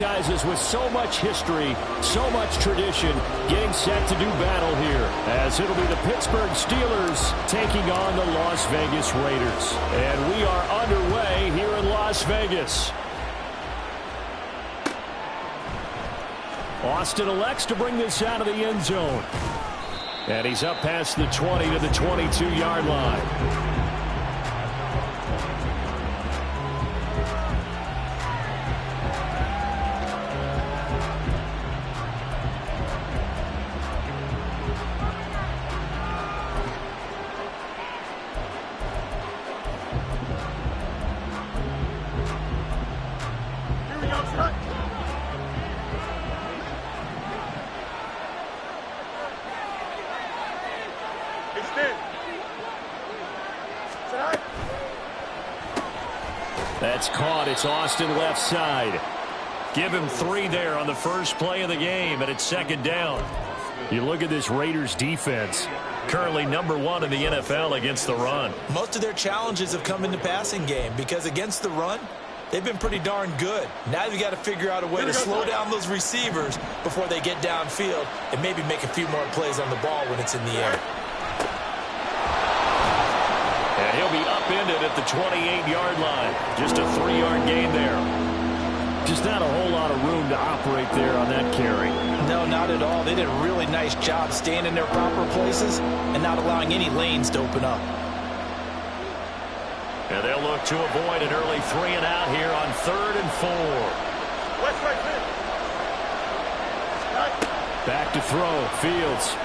Guys with so much history, so much tradition, getting set to do battle here, as it'll be the Pittsburgh Steelers taking on the Las Vegas Raiders. And we are underway here in Las Vegas. Austin elects to bring this out of the end zone. And he's up past the 20 to the 22-yard line. That's caught. It's Austin left side. Give him 3 there on the first play of the game, and it's second down. You look at this Raiders defense, currently #1 in the NFL against the run. Most of their challenges have come in the passing game because against the run, they've been pretty darn good. Now you've got to figure out a way to slow down those receivers before they get downfield and maybe make a few more plays on the ball when it's in the air. And he'll be upended at the 28-yard line. Just a 3-yard gain there. Just not a whole lot of room to operate there on that carry. No, not at all. They did a really nice job staying in their proper places and not allowing any lanes to open up. And they'll look to avoid an early 3 and out here on 3rd and 4. Back to throw. Fields.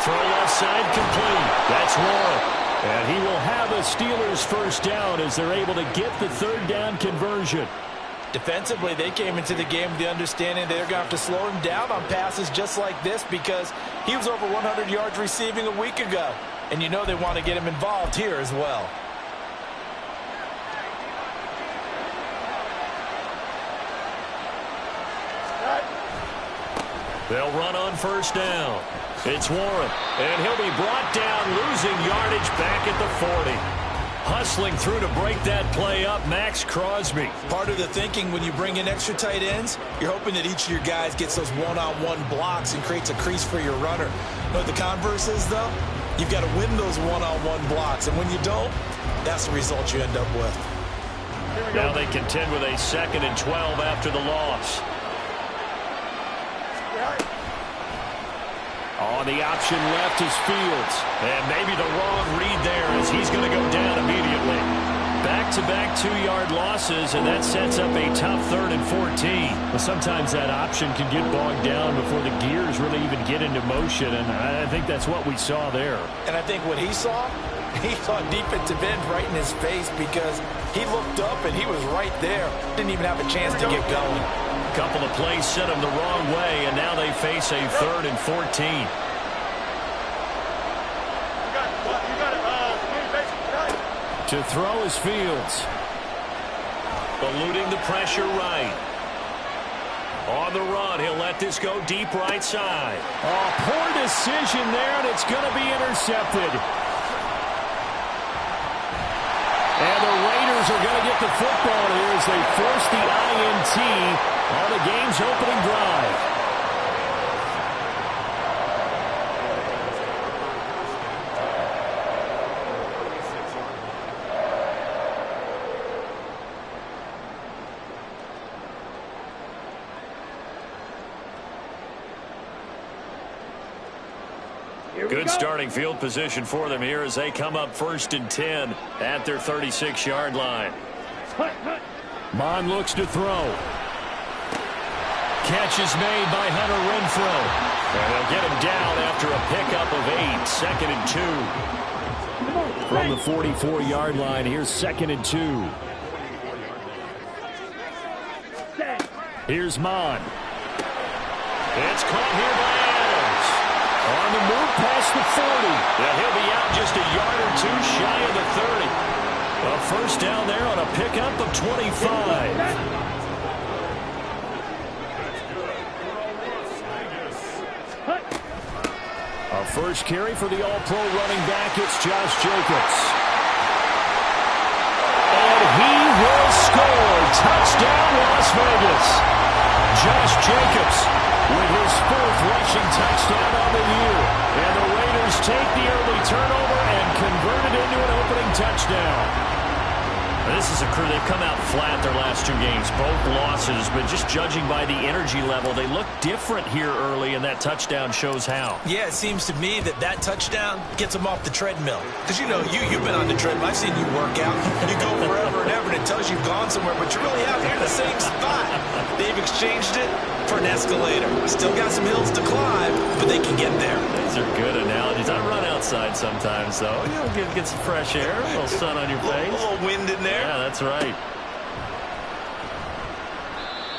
Throw left side complete. That's Warren. And he will have a Steelers first down as they're able to get the 3rd down conversion. Defensively, they came into the game with the understanding they're going to have to slow him down on passes just like this because he was over 100 yards receiving a week ago. And you know they want to get him involved here as well. They'll run on first down. It's Warren, and he'll be brought down, losing yardage back at the 40. Hustling through to break that play up, Max Crosby. Part of the thinking when you bring in extra tight ends, you're hoping that each of your guys gets those one-on-one blocks and creates a crease for your runner. But the converse is, though, you've got to win those one-on-one blocks, and when you don't, that's the result you end up with. Now they contend with a 2nd and 12 after the loss. On the option left is Fields. And maybe the wrong read there as he's going to go down immediately. Back-to-back 2-yard losses, and that sets up a tough 3rd and 14. Well, sometimes that option can get bogged down before the gears really even get into motion, and I think that's what we saw there. And I think what he saw defensive end right in his face because he looked up and he was right there. Didn't even have a chance to get going. Couple of plays sent him the wrong way, and now they face a 3rd and 14. To throw is Fields. Eluding the pressure right. On the run, he'll let this go deep right side. Oh, poor decision there, and it's going to be intercepted. And the Raiders are going to get the football here as they force the INT on the game's opening drive. Good starting field position for them here as they come up 1st and 10 at their 36-yard line. Mon looks to throw. Catch is made by Hunter Renfrow. And they'll get him down after a pickup of 8. 2nd and 2. From the 44-yard line, here's 2nd and 2. Here's Mon. It's caught here by Adams. On the move past the 40. And he'll be out just a yard or 2 shy of the 30. A first down there on a pickup of 25. A first carry for the All-Pro running back, it's Josh Jacobs. And he will score. Touchdown, Las Vegas. rushing touchdown on the year. And the Raiders take the early turnover and convert it into an opening touchdown. This is a crew. They've come out flat their last 2 games, both losses, but just judging by the energy level, they look different here early, and that touchdown shows how. Yeah, it seems to me that touchdown gets them off the treadmill. Because, you know, you've been on the treadmill. I've seen you work out. You go forever and ever, and it tells you you've gone somewhere, but you're really out here in the same spot. They've exchanged it for an escalator. Still got some hills to climb, but they can get there. These are good analogies. I run outside sometimes, though. You know, get some fresh air, a little sun on your face. A little wind in there. Yeah, that's right.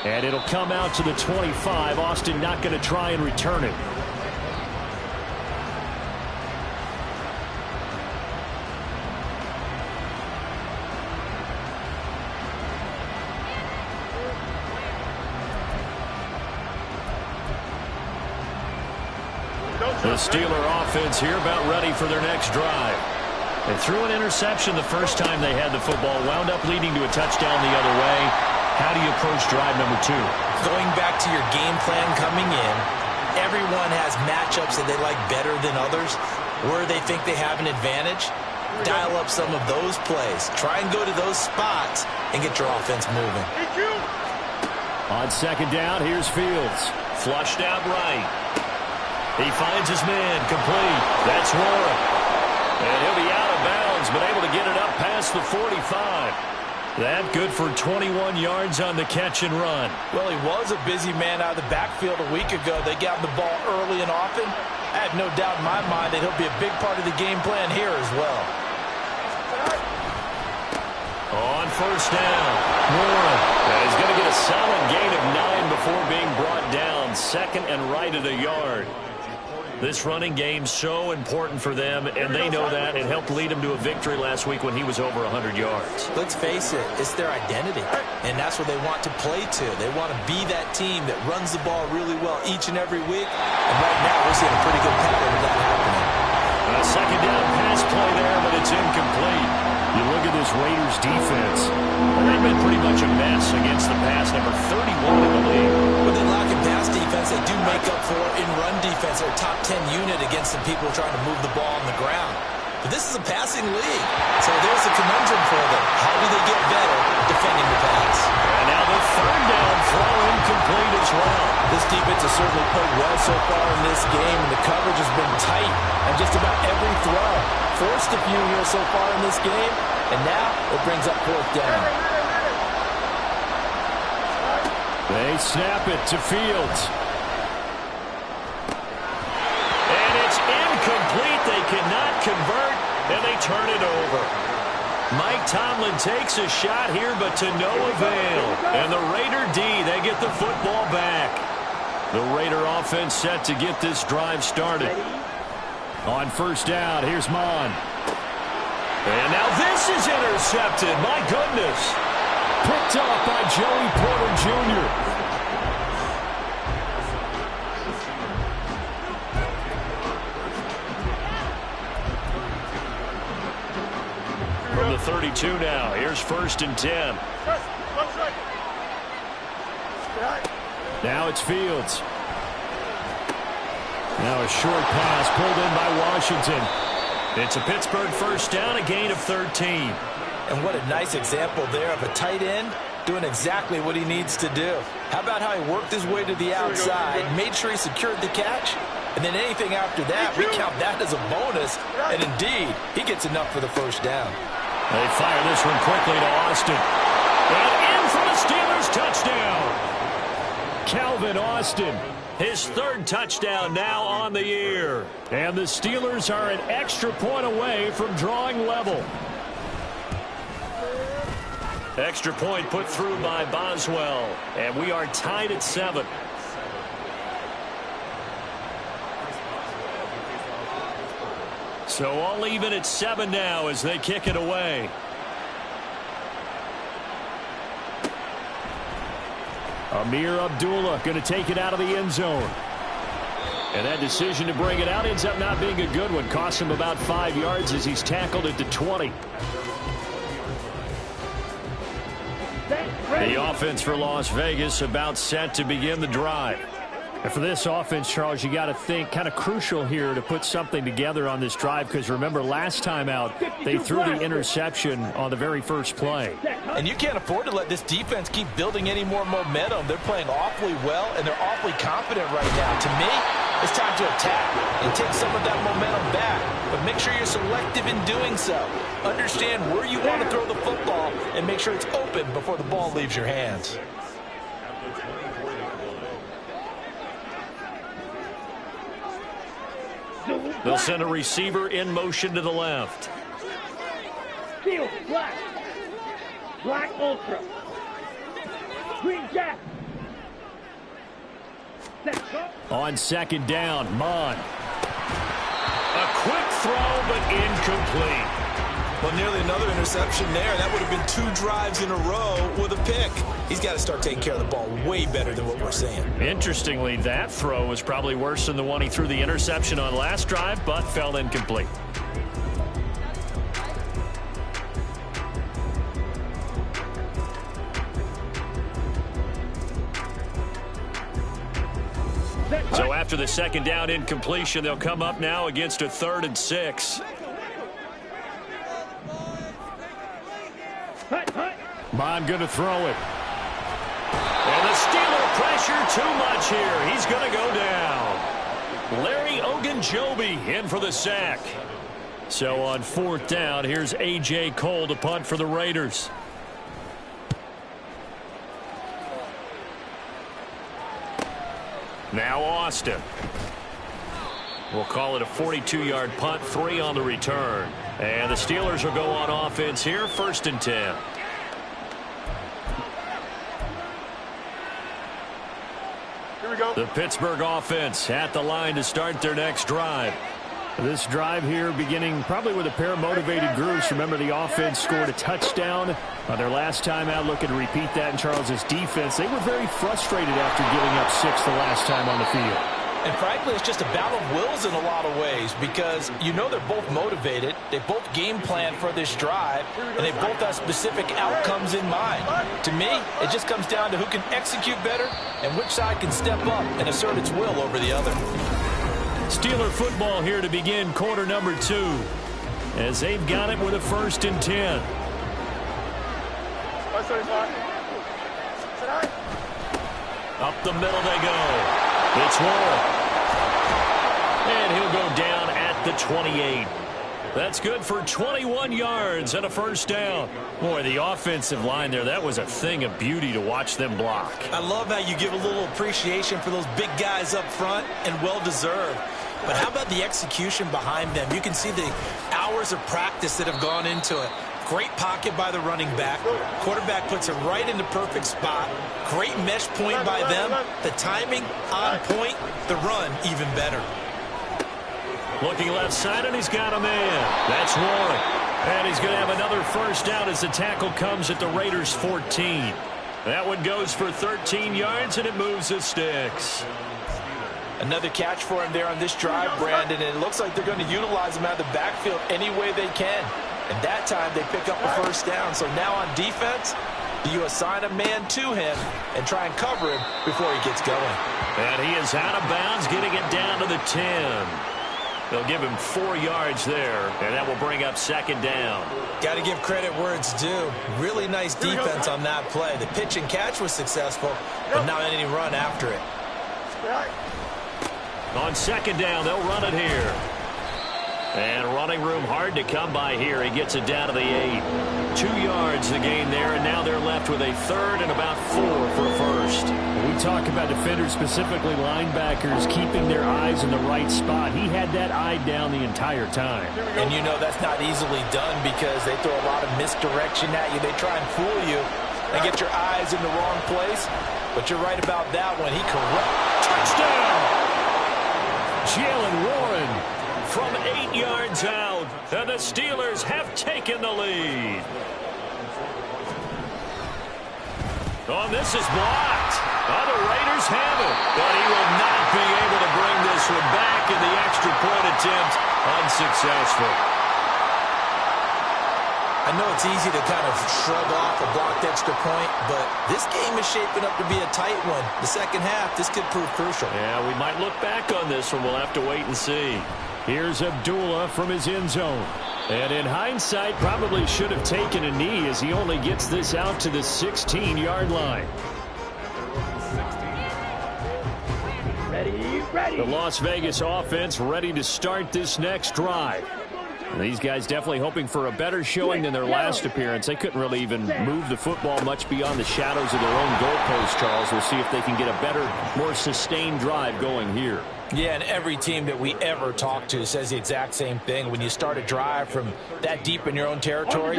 And it'll come out to the 25. Austin not going to try and return it. The Steeler offense here about ready for their next drive. They threw an interception the first time they had the football, wound up leading to a touchdown the other way. How do you approach drive number 2? Going back to your game plan coming in, everyone has matchups that they like better than others, where they think they have an advantage. Dial up some of those plays. Try and go to those spots and get your offense moving. On second down, here's Fields. Flushed out right. He finds his man, complete. That's Warren. And he'll be out of bounds, but able to get it up past the 45. That good for 21 yards on the catch and run. Well, he was a busy man out of the backfield a week ago. They got the ball early and often. I have no doubt in my mind that he'll be a big part of the game plan here as well. On first down, Warren. And he's going to get a solid gain of 9 before being brought down. Second and right at a yard. This running game so important for them, and they know that. It helped lead them to a victory last week when he was over 100 yards. Let's face it, it's their identity, and that's what they want to play to. They want to be that team that runs the ball really well each and every week, and right now we're seeing a pretty good pattern of that happening. A second down pass play there, but it's incomplete. You look at this Raiders defense. They've been pretty much a mess against the pass, number 31 in the league. When they lack in pass defense, they do make up for in run defense. They're a top 10 unit against some people trying to move the ball on the ground. But this is a passing league, so there's a conundrum for them. How do they get better defending the pass? And now the third down throw incomplete as well. This defense has certainly played well so far in this game, and the coverage has been tight on just about every throw. Forced a few here so far in this game, and now it brings up fourth down. They snap it to Fields. And it's incomplete. They cannot convert, and they turn it over. Mike Tomlin takes a shot here, but to no avail. And the Raider D, they get the football back. The Raider offense set to get this drive started. On first down, here's Mon. And now this is intercepted. My goodness. Picked off by Joey Porter Jr. From the 32 now. Here's first and 10. Now it's Fields. Now a short pass pulled in by Washington. It's a Pittsburgh first down, a gain of 13. And what a nice example there of a tight end doing exactly what he needs to do. How about how he worked his way to the outside, made sure he secured the catch, and then anything after that, we count that as a bonus. And indeed, he gets enough for the first down. They fire this one quickly to Austin. And in for the Steelers touchdown. Calvin Austin. His third touchdown now on the year. And the Steelers are an extra point away from drawing level. Extra point put through by Boswell. And we are tied at 7. So all even at 7 now as they kick it away. Amir Abdullah going to take it out of the end zone. And that decision to bring it out ends up not being a good one. Costs him about 5 yards as he's tackled at the 20. The offense for Las Vegas about set to begin the drive. And for this offense, Charles, you got to think kind of crucial here to put something together on this drive, because remember last time out they threw the interception on the very first play. And you can't afford to let this defense keep building any more momentum. They're playing awfully well, and they're awfully confident right now. To me, it's time to attack and take some of that momentum back. But make sure you're selective in doing so. Understand where you want to throw the football and make sure it's open before the ball leaves your hands. They'll send a receiver in motion to the left. Steel, black. Black ultra. Green jack. On second down, Mon. A quick throw, but incomplete. Well, nearly another interception there. That would have been 2 drives in a row with a pick. He's got to start taking care of the ball way better than what we're seeing. Interestingly, that throw was probably worse than the one he threw the interception on last drive, but fell incomplete. So after the second down incompletion, they'll come up now against a 3rd and 6. Mon going to throw it. And the Steeler pressure too much here. He's going to go down. Larry Ogunjobi in for the sack. So on 4th down, here's A.J. Cole to punt for the Raiders. Now Austin. We'll call it a 42-yard punt, 3 on the return. And the Steelers will go on offense here, 1st and 10. Here we go. The Pittsburgh offense at the line to start their next drive. This drive here beginning probably with a pair of motivated groups. Remember, the offense scored a touchdown on their last time out. Looking to repeat that in Charles's defense. They were very frustrated after giving up 6 the last time on the field. And frankly, it's just a battle of wills in a lot of ways, because you know they're both motivated. They both game plan for this drive, and they both have specific outcomes in mind. To me, it just comes down to who can execute better and which side can step up and assert its will over the other. Steeler football here to begin quarter number 2, as they've got it with a 1st and 10. Up the middle they go. It's Warren. And he'll go down at the 28. That's good for 21 yards and a 1st down. Boy, the offensive line there, that was a thing of beauty to watch them block. I love how you give a little appreciation for those big guys up front, and well-deserved. But how about the execution behind them? You can see the hours of practice that have gone into it. Great pocket by the running back. Quarterback puts it right in the perfect spot. Great mesh point by them. The timing on point. The run even better. Looking left side, and he's got a man. That's Warren. And he's going to have another 1st down as the tackle comes at the Raiders' 14. That one goes for 13 yards, and it moves the sticks. Another catch for him there on this drive, Brandon, and it looks like they're going to utilize him out of the backfield any way they can. And that time they pick up a 1st down. So now on defense, you assign a man to him and try and cover him before he gets going. And he is out of bounds, getting it down to the 10. They'll give him 4 yards there, and that will bring up 2nd down. Got to give credit where it's due. Really nice defense on that play. The pitch and catch was successful, but not any run after it. On 2nd down, they'll run it here. And running room hard to come by here. He gets it down to the 8. 2 yards the gain there, and now they're left with a 3rd and about 4 for a 1st. We talk about defenders, specifically linebackers, keeping their eyes in the right spot. He had that eye down the entire time. And you know that's not easily done, because they throw a lot of misdirection at you. They try and fool you and get your eyes in the wrong place. But you're right about that one. He corrects. Touchdown! Jalen Warren from 8 yards out, and the Steelers have taken the lead. Oh, this is blocked. Oh, the Raiders have it, but he will not be able to bring this one back, in the extra point attempt unsuccessful. I know it's easy to kind of shrug off a blocked extra point, but this game is shaping up to be a tight one. The second half, this could prove crucial. Yeah, we might look back on this one. We'll have to wait and see. Here's Abdullah from his end zone. And in hindsight, probably should have taken a knee as he only gets this out to the 16-yard line. Ready. The Las Vegas offense ready to start this next drive. And these guys definitely hoping for a better showing than their last appearance. They couldn't really even move the football much beyond the shadows of their own goalpost, Charles. We'll see if they can get a better, more sustained drive going here. Yeah, and every team that we ever talk to says the exact same thing. When you start a drive from that deep in your own territory,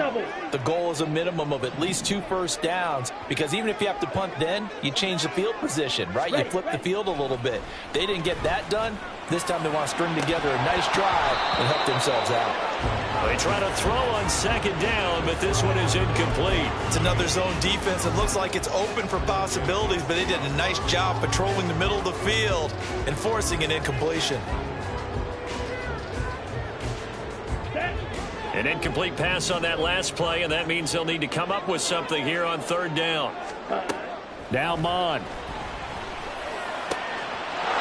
the goal is a minimum of at least 2 first downs, because even if you have to punt then, you change the field position, right? You flip the field a little bit. They didn't get that done. This time they want to string together a nice drive and help themselves out. They try to throw on second down, but this one is incomplete. It's another zone defense. It looks like it's open for possibilities, but they did a nice job patrolling the middle of the field and forcing an incompletion. An incomplete pass on that last play, and that means they'll need to come up with something here on third down. Now Mon.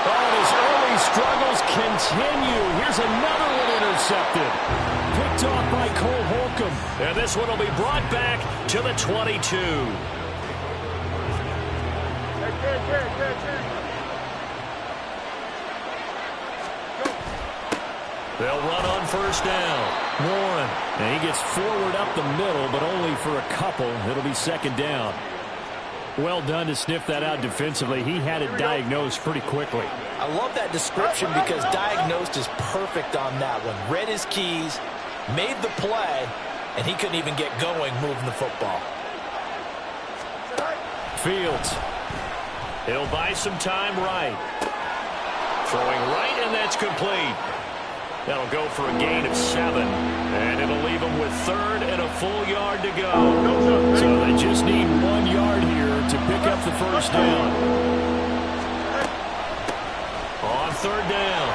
Oh, his early struggles continue. Here's another one intercepted. Picked off by Cole Holcomb. And this one will be brought back to the 22. They'll run on first down. Warren. And he gets forward up the middle, but only for a couple. It'll be second down. Well done to sniff that out defensively. He had it diagnosed pretty quickly. I love that description because diagnosed is perfect on that one. Read his keys, made the play, and he couldn't even get going moving the football. Fields. He'll buy some time right. Throwing right, and that's complete. That'll go for a gain of 7. And it'll leave them with third and a full yard to go. So they just need 1 yard here to pick up the first down. On third down,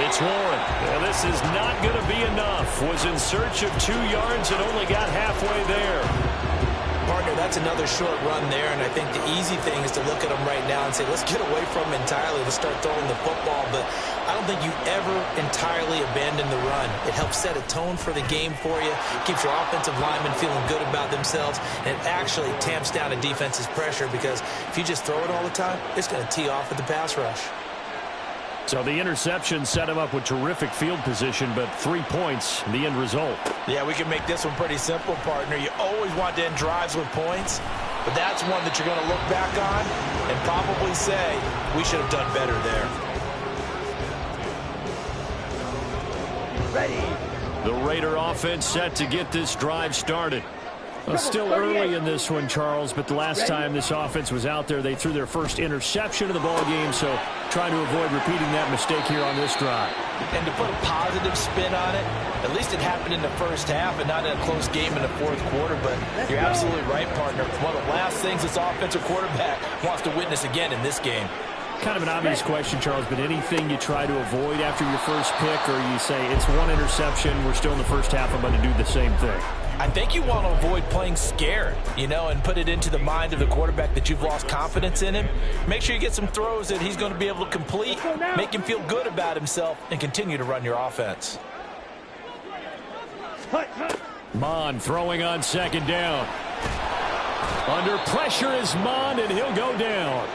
it's Warren. And this is not going to be enough. Was in search of 2 yards and only got halfway there. Partner, that's another short run there, and I think the easy thing is to look at them right now and say, let's get away from them entirely. Let's start throwing the football, but I don't think you ever entirely abandon the run. It helps set a tone for the game for you, keeps your offensive linemen feeling good about themselves, and it actually tamps down a defense's pressure, because if you just throw it all the time, it's going to tee off with the pass rush. So the interception set him up with terrific field position, but 3 points, the end result. Yeah, we can make this one pretty simple, partner. You always want to end drives with points, but that's one that you're going to look back on and probably say, we should have done better there. Ready. The Raider offense set to get this drive started. Well, still early in this one, Charles, but the last time this offense was out there, they threw their first interception of the ball game, so trying to avoid repeating that mistake here on this drive. And to put a positive spin on it, at least it happened in the first half and not in a close game in the fourth quarter, but you're absolutely right, partner. One of the last things this offensive quarterback wants to witness again in this game. Kind of an obvious question, Charles, but anything you try to avoid after your first pick, or you say it's one interception, we're still in the first half, I'm going to do the same thing? I think you want to avoid playing scared, and put it into the mind of the quarterback that you've lost confidence in him. Make sure you get some throws that he's going to be able to complete, make him feel good about himself, and continue to run your offense. Mon throwing on second down. Under pressure is Mon, and he'll go down.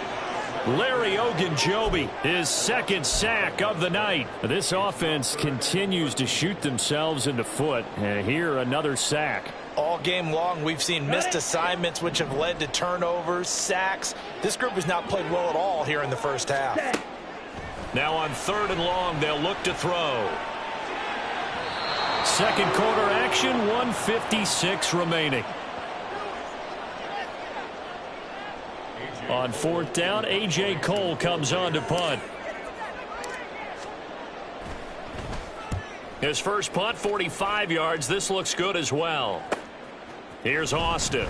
Larry Ogunjobi, his second sack of the night. This offense continues to shoot themselves in the foot. And here, another sack. All game long, we've seen missed assignments, which have led to turnovers, sacks. This group has not played well at all here in the first half. Now on third and long, they'll look to throw. Second quarter action, 1:56 remaining. On fourth down, A.J. Cole comes on to punt. His first punt, 45 yards. This looks good as well. Here's Austin.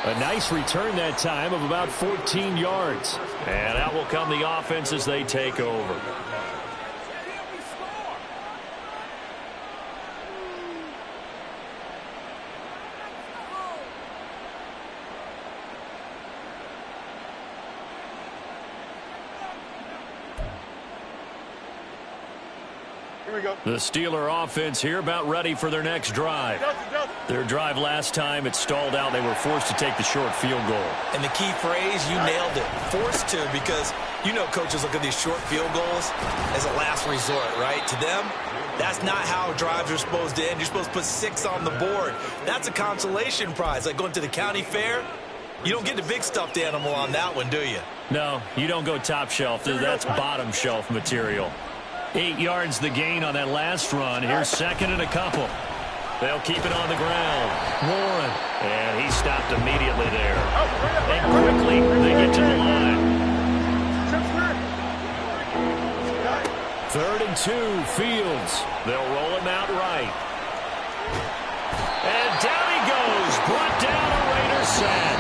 A nice return that time of about 14 yards. And out will come the offense as they take over. Here we go. The Steeler offense here about ready for their next drive. Their drive last time, it stalled out. They were forced to take the short field goal. And the key phrase, you nailed it. Forced to, because you know coaches look at these short field goals as a last resort, right? To them, that's not how drives are supposed to end. You're supposed to put 6 on the board. That's a consolation prize. Like going to the county fair, you don't get the big stuffed animal on that one, do you? No, you don't go top shelf. That's bottom shelf material. 8 yards the gain on that last run. Here's second and a couple. They'll keep it on the ground. Warren. And he stopped immediately there. And quickly they get to the line. 3rd and 2, Fields. They'll roll him out right. And down he goes. Brought down a Raiders sack.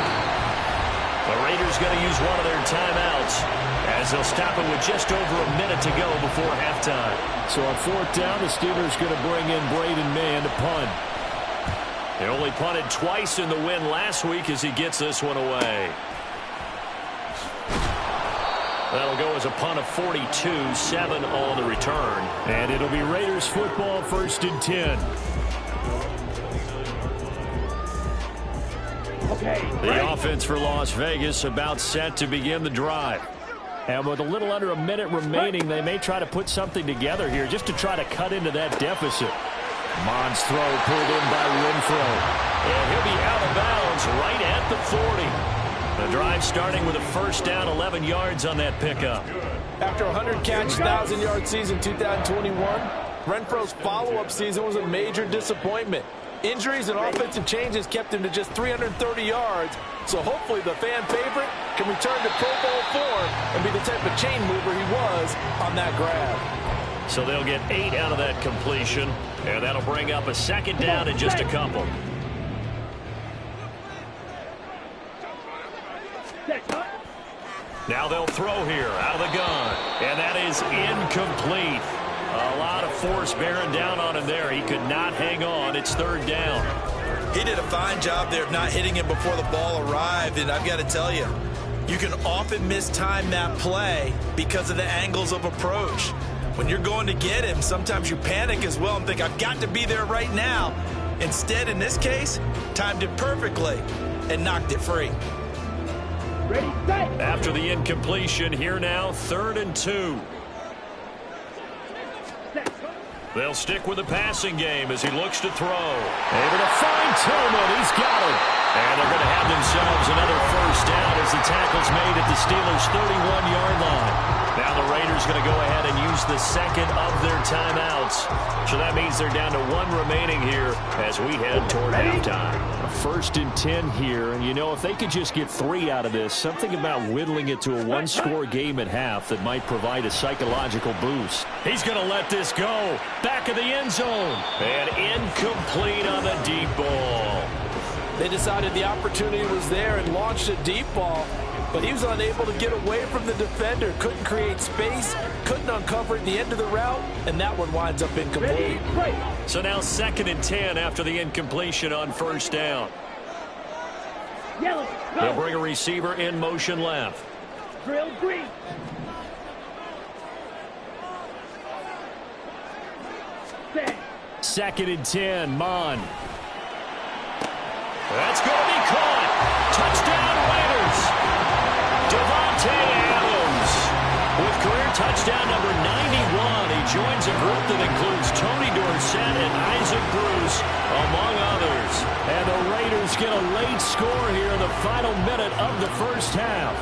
The Raiders going to use one of their timeouts as they'll stop it with just over a minute to go before halftime. So on 4th down, the Steelers going to bring in Braden Mann to punt. They only punted twice in the win last week as he gets this one away. That'll go as a punt of 42, 7 on the return. And it'll be Raiders football, 1st and 10. The offense for Las Vegas about set to begin the drive. And with a little under a minute remaining, they may try to put something together here just to try to cut into that deficit. Mond's throw pulled in by Renfro. And he'll be out of bounds right at the 40. The drive starting with a 1st down, 11 yards on that pickup. After a 100-catch, 1,000-yard season 2021, Renfro's follow-up season was a major disappointment. Injuries and offensive changes kept him to just 330 yards, so hopefully the fan favorite can return to Pro Bowl form and be the type of chain mover he was on that grab. So they'll get 8 out of that completion, and that'll bring up a 2nd down in just a couple. Now they'll throw here out of the gun, and that is incomplete. A lot of force bearing down on him there. He could not hang on. It's 3rd down. He did a fine job there of not hitting him before the ball arrived, and I've got to tell you, you can often mistime that play because of the angles of approach. When you're going to get him, sometimes you panic as well and think, I've got to be there right now. Instead, in this case, timed it perfectly and knocked it free. After the incompletion, here now, 3rd and 2. They'll stick with the passing game as he looks to throw. Able to find Tillman. He's got him. And they're going to have themselves another 1st down as the tackle's made at the Steelers' 31-yard line. Now the Raiders going to go ahead and use the 2nd of their timeouts. So that means they're down to 1 remaining here as we head toward halftime. A 1st and 10 here. And, you know, if they could just get 3 out of this, something about whittling it to a 1-score game at half that might provide a psychological boost. He's going to let this go. Back of the end zone. And incomplete on the deep ball. They decided the opportunity was there and launched a deep ball, but he was unable to get away from the defender, couldn't create space, couldn't uncover at the end of the route, and that one winds up incomplete. So now 2nd and 10 after the incompletion on 1st down. They'll bring a receiver in motion left. Drill green. Second and 10, Mon. That's going to be caught. Touchdown, Raiders. Devontae Adams with career touchdown number 91. He joins a group that includes Tony Dorsett and Isaac Bruce, among others. And the Raiders get a late score here in the final minute of the 1st half.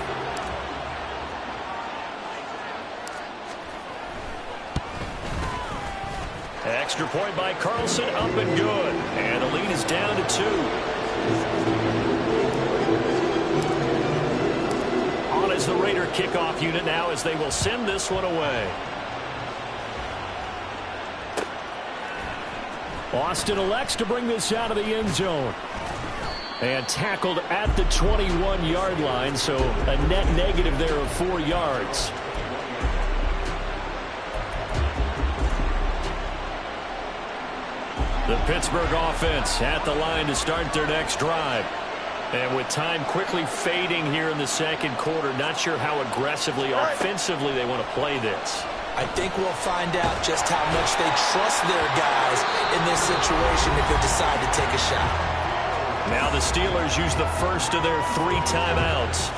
Extra point by Carlson, up and good. And the lead is down to 2. On is the Raider kickoff unit now as they will send this one away. Austin elects to bring this out of the end zone. And tackled at the 21-yard line, so a net negative there of 4 yards. The Pittsburgh offense at the line to start their next drive. And with time quickly fading here in the 2nd quarter, not sure how aggressively, offensively they want to play this. I think we'll find out just how much they trust their guys in this situation if they decide to take a shot. Now the Steelers use the first of their 3 timeouts,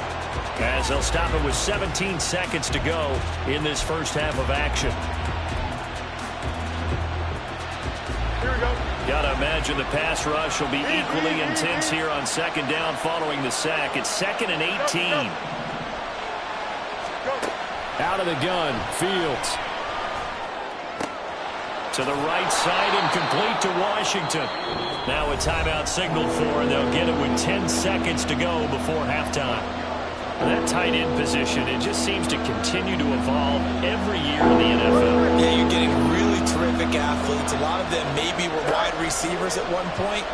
as they'll stop it with 17 seconds to go in this first half of action. Here we go. Gotta imagine the pass rush will be equally intense here on second down following the sack. It's 2nd and 18. Out of the gun, Fields. To the right side and complete to Washington. Now a timeout signaled for, and they'll get it with 10 seconds to go before halftime. That tight end position, it just seems to continue to evolve every year in the NFL. Yeah, you're getting really terrific athletes. A lot of them maybe were wide receivers at one point.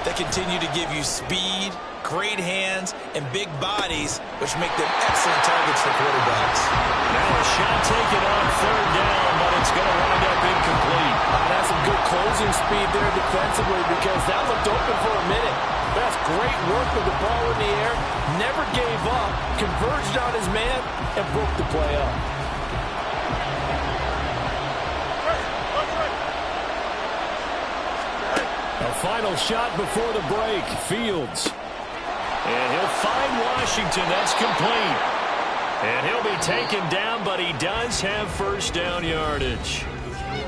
They continue to give you speed, great hands, and big bodies, which make them excellent targets for quarterbacks. Now a shot taken on 3rd down, but it's going to wind up incomplete. That's some good closing speed there defensively, because that looked open for a minute. That's great work with the ball in the air. Never gave up, converged on his man, and broke the play up. A final shot before the break. Fields. And he'll find Washington. That's complete. And he'll be taken down, but he does have first down yardage.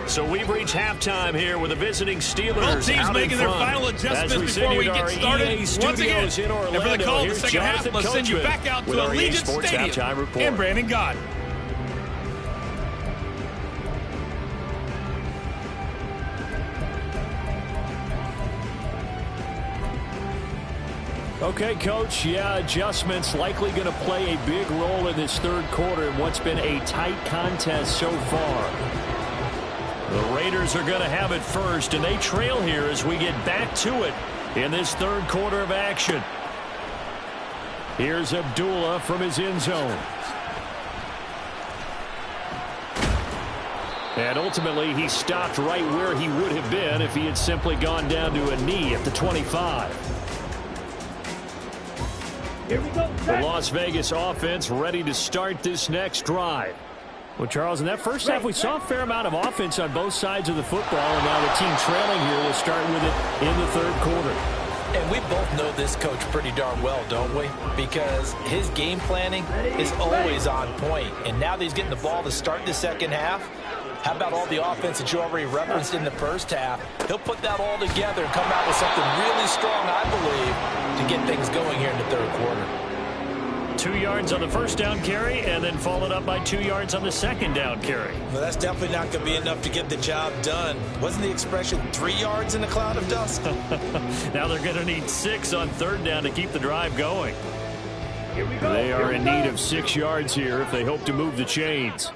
So we've reached halftime here with the visiting Steelers. Both teams making their final adjustments before we get started. Once again, and for the call of the second half, let's send you back out to Allegiant Stadium and Brandon Gott. Okay, Coach, yeah, adjustments likely going to play a big role in this 3rd quarter in what's been a tight contest so far. The Raiders are going to have it first, and they trail here as we get back to it in this 3rd quarter of action. Here's Abdullah from his end zone. And ultimately, he stopped right where he would have been if he had simply gone down to a knee at the 25. Here we go. The Las Vegas offense ready to start this next drive. Well, Charles, in that first half, we saw a fair amount of offense on both sides of the football, and now the team trailing here will start with it in the 3rd quarter. And we both know this coach pretty darn well, don't we? Because his game planning is always on point. And now that he's getting the ball to start the second half, how about all the offense that you already referenced in the first half? He'll put that all together and come out with something really strong, I believe, to get things going here in the 3rd quarter. 2 yards on the first down carry, and then followed up by 2 yards on the second down carry. Well, that's definitely not going to be enough to get the job done. Wasn't the expression 3 yards in a cloud of dust? Now they're going to need 6 on 3rd down to keep the drive going. Here we go. They are in need of 6 yards here if they hope to move the chains.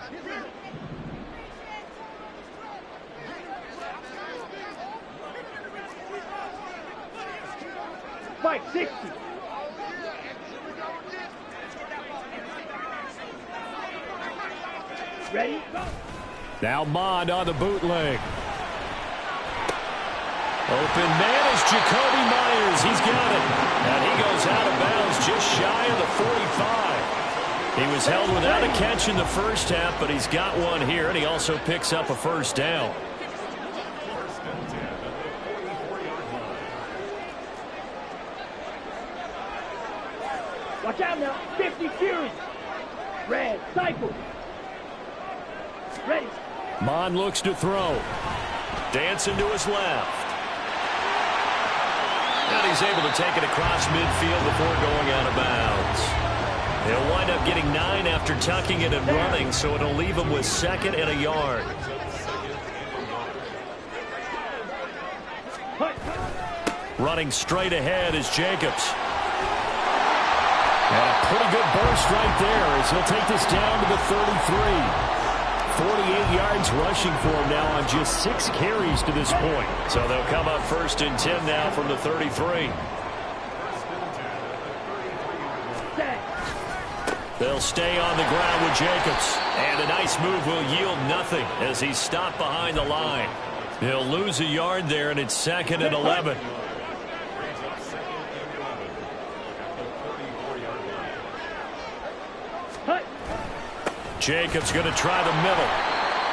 Fight 60. Ready? Go. Now Mond on the bootleg. Open man is Jacoby Myers. He's got it. And he goes out of bounds just shy of the 45. He was held without a catch in the first half, but he's got one here, and he also picks up a first down. Watch out now. 50 Fury. Red. Cycle. Ready. Mond looks to throw. Dancing to his left. And he's able to take it across midfield before going out of bounds. He'll wind up getting 9 after tucking it and running, so it'll leave him with 2nd and a yard. Running straight ahead is Jacobs. And a pretty good burst right there as he'll take this down to the 33. 48 yards rushing for him now on just 6 carries to this point. So they'll come up 1st and 10 now from the 33. They'll stay on the ground with Jacobs. And a nice move will yield nothing as he's stopped behind the line. He'll lose a yard there, and it's 2nd and 11. Jacobs going to try the middle.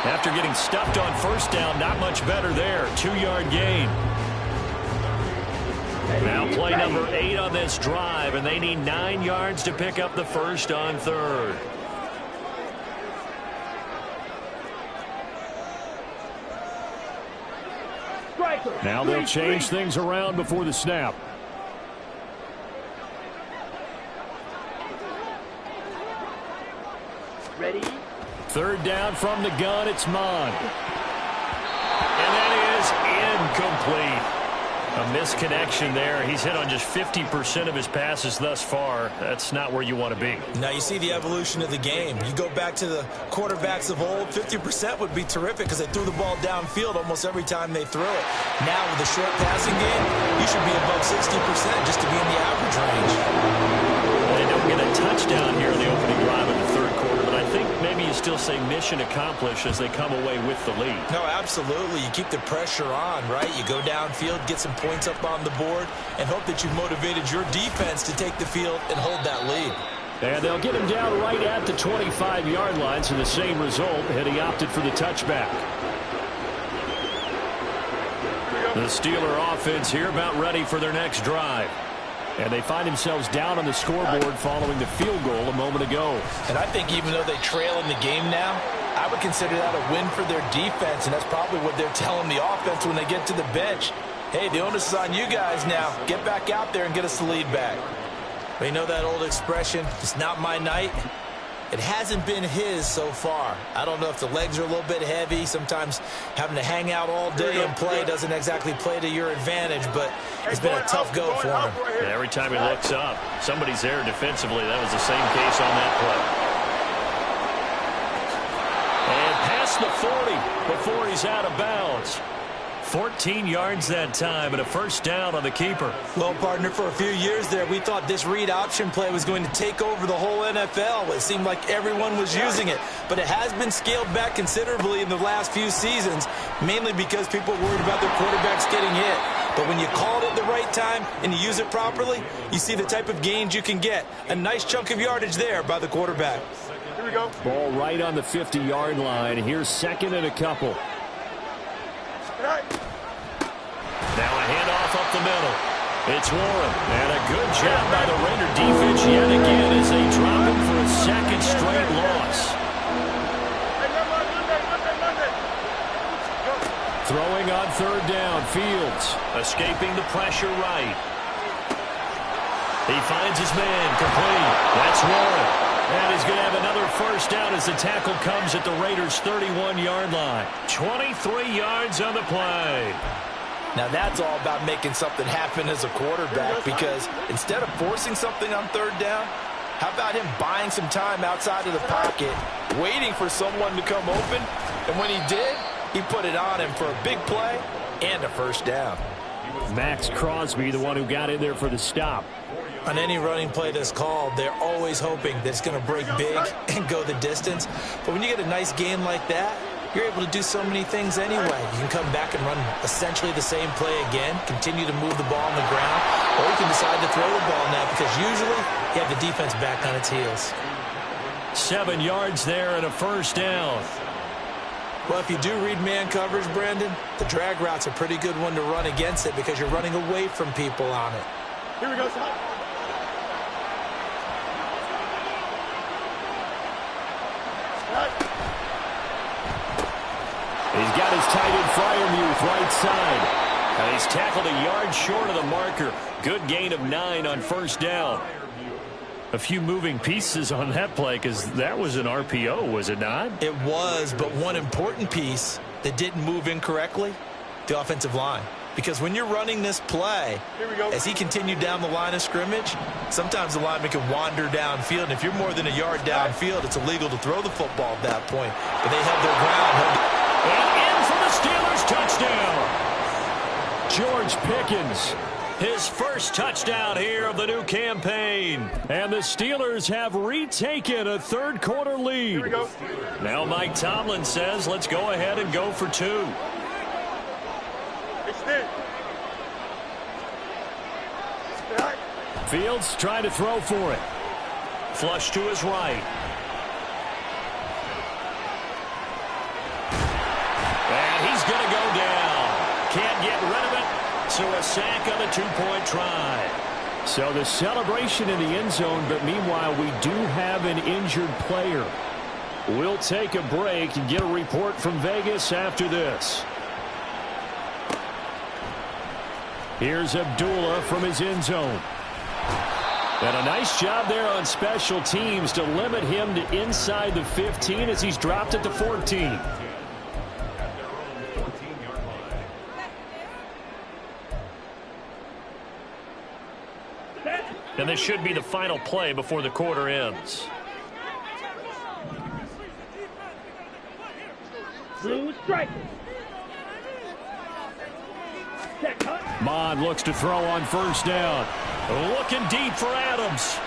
After getting stuffed on first down, not much better there. 2-yard gain. Now play number 8 on this drive, and they need 9 yards to pick up the first on third. Now they'll change things around before the snap. Ready? Third down from the gun, it's Mon. And that is incomplete. A misconnection there. He's hit on just 50% of his passes thus far. That's not where you want to be. Now you see the evolution of the game. You go back to the quarterbacks of old, 50% would be terrific because they threw the ball downfield almost every time they threw it. Now with the short passing game, you should be above 60% just to be in the average range. Well, they don't get a touchdown here in the opening drive of the third quarter, but I think maybe you still say mission accomplished as they come away with the lead. No, absolutely. You keep the pressure on, right? You go downfield, get some points up on the board, and hope that you've motivated your defense to take the field and hold that lead. And they'll get him down right at the 25-yard line, so the same result, and he opted for the touchback. The Steeler offense here about ready for their next drive. And they find themselves down on the scoreboard following the field goal a moment ago. And I think even though they trail in the game now, I would consider that a win for their defense, and that's probably what they're telling the offense when they get to the bench. Hey, the onus is on you guys now. Get back out there and get us the lead back. But you know that old expression, it's not my night? It hasn't been his so far. I don't know if the legs are a little bit heavy. Sometimes having to hang out all day and play doesn't exactly play to your advantage, but it's been a tough go for him. Yeah, every time he looks up, somebody's there defensively. That was the same case on that play. And past the 40 before he's out of bounds. 14 yards that time and a first down on the keeper. Well, partner, for a few years there, we thought this read option play was going to take over the whole NFL. It seemed like everyone was using it, but it has been scaled back considerably in the last few seasons, mainly because people are worried about their quarterbacks getting hit. But when you call it at the right time and you use it properly, you see the type of gains you can get. A nice chunk of yardage there by the quarterback. Here we go. Ball right on the 50-yard line. Here's second and a couple. Now a handoff up the middle. It's Warren. And a good job by the Raider defense yet again as they drop him for a second straight loss. Throwing on third down. Fields escaping the pressure right. He finds his man complete. That's Warren. And he's going to have another first down as the tackle comes at the Raiders' 31-yard line. 23 yards on the play. Now that's all about making something happen as a quarterback, because instead of forcing something on third down, how about him buying some time outside of the pocket, waiting for someone to come open, and when he did, he put it on him for a big play and a first down. Max Crosby, the one who got in there for the stop. On any running play that's called, they're always hoping that it's going to break big and go the distance. But when you get a nice game like that, you're able to do so many things anyway. You can come back and run essentially the same play again, continue to move the ball on the ground, or you can decide to throw the ball now because usually you have the defense back on its heels. 7 yards there and a first down. Well, if you do read man coverage, Brandon, the drag route's a pretty good one to run against it because you're running away from people on it. Here we go, son. He's got his tight end Freiermuth right side. And he's tackled a yard short of the marker. Good gain of 9 on first down. A few moving pieces on that play because that was an RPO, was it not? It was, but one important piece that didn't move incorrectly, the offensive line. Because when you're running this play, as he continued down the line of scrimmage, sometimes the lineman can wander downfield. And if you're more than a yard downfield, it's illegal to throw the football at that point. But they held their ground. And in for the Steelers touchdown. George Pickens, his first touchdown here of the new campaign. And the Steelers have retaken a third quarter lead. Here we go. Now Mike Tomlin says, let's go ahead and go for 2. Fields trying to throw for it. Flush to his right. So a sack on the two-point try. So the celebration in the end zone, but meanwhile we do have an injured player. We'll take a break and get a report from Vegas after this. Here's Abdullah from his end zone. And a nice job there on special teams to limit him to inside the 15 as he's dropped it to 14. And this should be the final play before the quarter ends. Blue strike. Mond looks to throw on first down. Looking deep for Adams.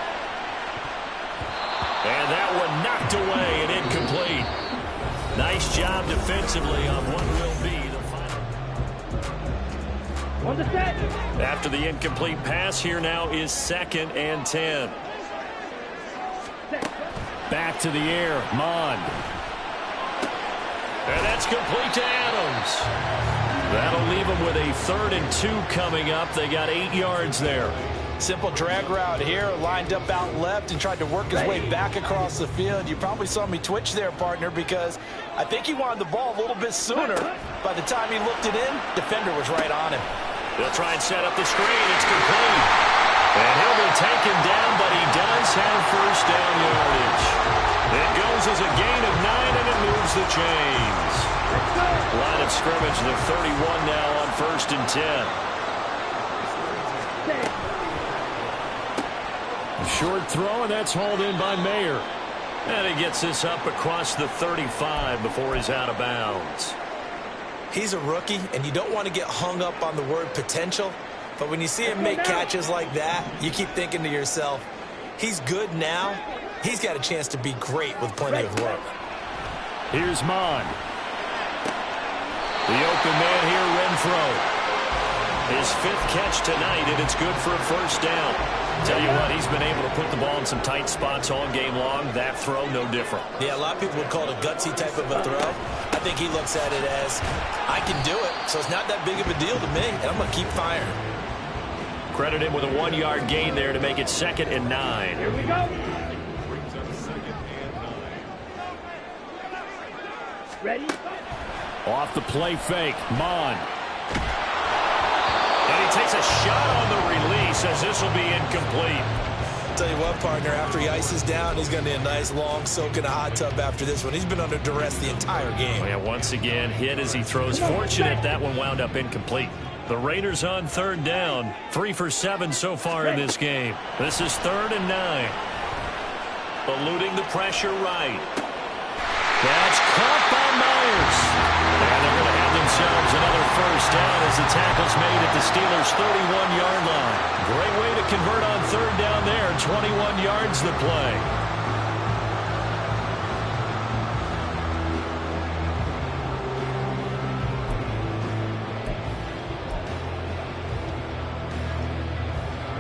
And that one knocked away and incomplete. Nice job defensively on what will be the final. On the set. After the incomplete pass, here now is 2nd and 10. Back to the air, Mond. And that's complete to Adams. That'll leave them with a 3rd and 2 coming up. They got 8 yards there. Simple drag route here, lined up out left and tried to work his way back across the field. You probably saw me twitch there, partner, because I think he wanted the ball a little bit sooner. By the time he looked it in, defender was right on him. They'll try and set up the screen. It's complete. And he'll be taken down, but he does have first down yardage. It goes as a gain of 9, and it moves the chains. Line of scrimmage, the 31 now on 1st and 10. A short throw, and that's hauled in by Mayer. And he gets this up across the 35 before he's out of bounds. He's a rookie, and you don't want to get hung up on the word potential. But when you see him make catches like that, you keep thinking to yourself, he's good now. He's got a chance to be great with plenty of work. Here's Mond. The open man here, Renfro. His 5th catch tonight, and it's good for a first down. Tell you what, he's been able to put the ball in some tight spots all game long. That throw, no different. Yeah, a lot of people would call it a gutsy type of a throw. I think he looks at it as, I can do it, so it's not that big of a deal to me, and I'm going to keep firing. Credit him with a 1-yard gain there to make it 2nd and 9. Here we go. Ready? Off the play fake, Mond. And he takes a shot on the release as this will be incomplete. Tell you what, partner, after he ices down, he's going to need a nice long soak in a hot tub after this one. He's been under duress the entire game. Oh, yeah, once again, hit as he throws. Fortunate that one wound up incomplete. The Raiders on 3rd down. 3 for 7 so far in this game. This is 3rd and 9. Eluding the pressure right. That's caught by Myers. And they're going to have themselves another first down as the tackle's made at the Steelers' 31-yard line. Great way to convert on 3rd down there. 21 yards the play.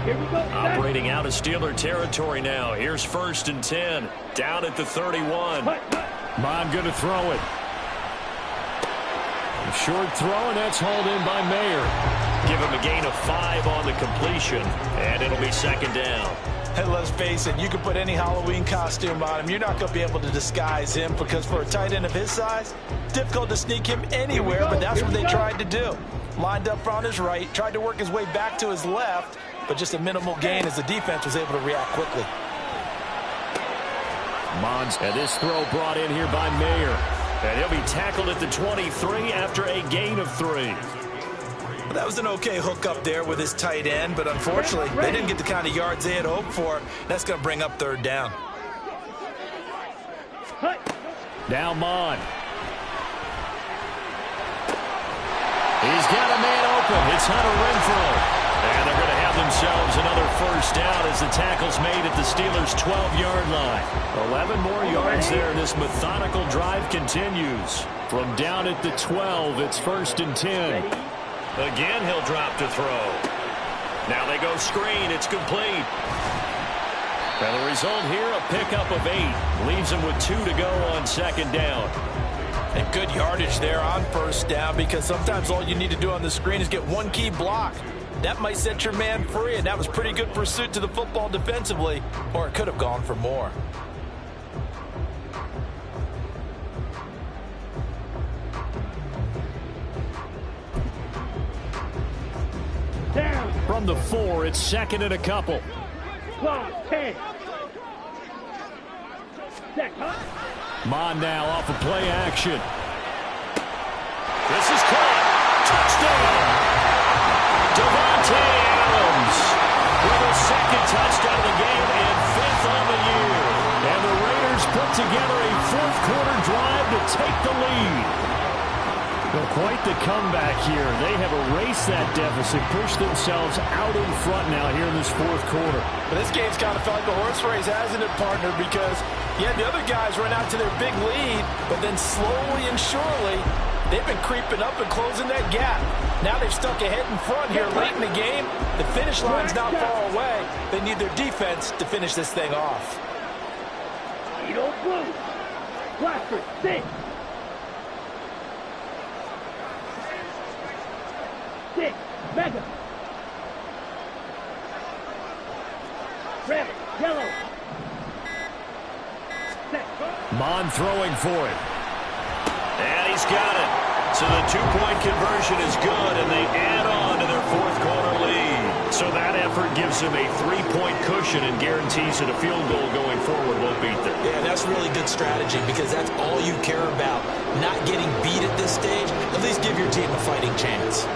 Here we go. Operating out of Steeler territory now. Here's 1st and 10. Down at the 31. Mond going to throw it. A short throw, and that's hauled in by Mayer. Give him a gain of 5 on the completion, and it'll be 2nd down. And let's face it, you can put any Halloween costume on him. You're not going to be able to disguise him because for a tight end of his size, it's difficult to sneak him anywhere, but that's what they tried to do. Lined up on his right, tried to work his way back to his left, but just a minimal gain as the defense was able to react quickly. Mons, and this throw brought in here by Mayer. And he'll be tackled at the 23 after a gain of 3. Well, that was an okay hook up there with his tight end, but unfortunately, they didn't get the kind of yards they had hoped for. That's going to bring up 3rd down. Now Mond. He's got a man open. It's Hunter Renfro. And they're going to have themselves another first down as the tackle's made at the Steelers' 12-yard line. 11 more yards there. This methodical drive continues. From down at the 12, it's 1st and 10. Again, he'll drop to throw. Now they go screen. It's complete. And the result here, a pickup of 8. Leaves him with 2 to go on 2nd down. And good yardage there on first down, because sometimes all you need to do on the screen is get one key block. That might set your man free, and that was pretty good pursuit to the football defensively, or it could have gone for more. Down. From the 4, it's second and a couple. Long, 10. Set, huh? Mon now off of play action. This is caught. Touchdown. Devontae Adams with a second touchdown of the game and 5th on the year. And the Raiders put together a fourth-quarter drive to take the lead. Well, quite the comeback here. They have erased that deficit, pushed themselves out in front now here in this fourth quarter. But this game's kind of felt like a horse race, hasn't it, partner? Because, yeah, the other guys run out to their big lead, but then slowly and surely, they've been creeping up and closing that gap. Now they've stuck ahead in front here late in the game. The finish line's not far away. They need their defense to finish this thing off. You don't blue. Blackford, 6. 6. Mega. Red. Yellow. Set. Mon throwing for it. And he's got it. So the two-point conversion is good, and they add on to their fourth-quarter lead. So that effort gives them a 3-point cushion and guarantees that a field goal going forward won't beat them. Yeah, that's really good strategy, because that's all you care about. Not getting beat at this stage. At least give your team a fighting chance.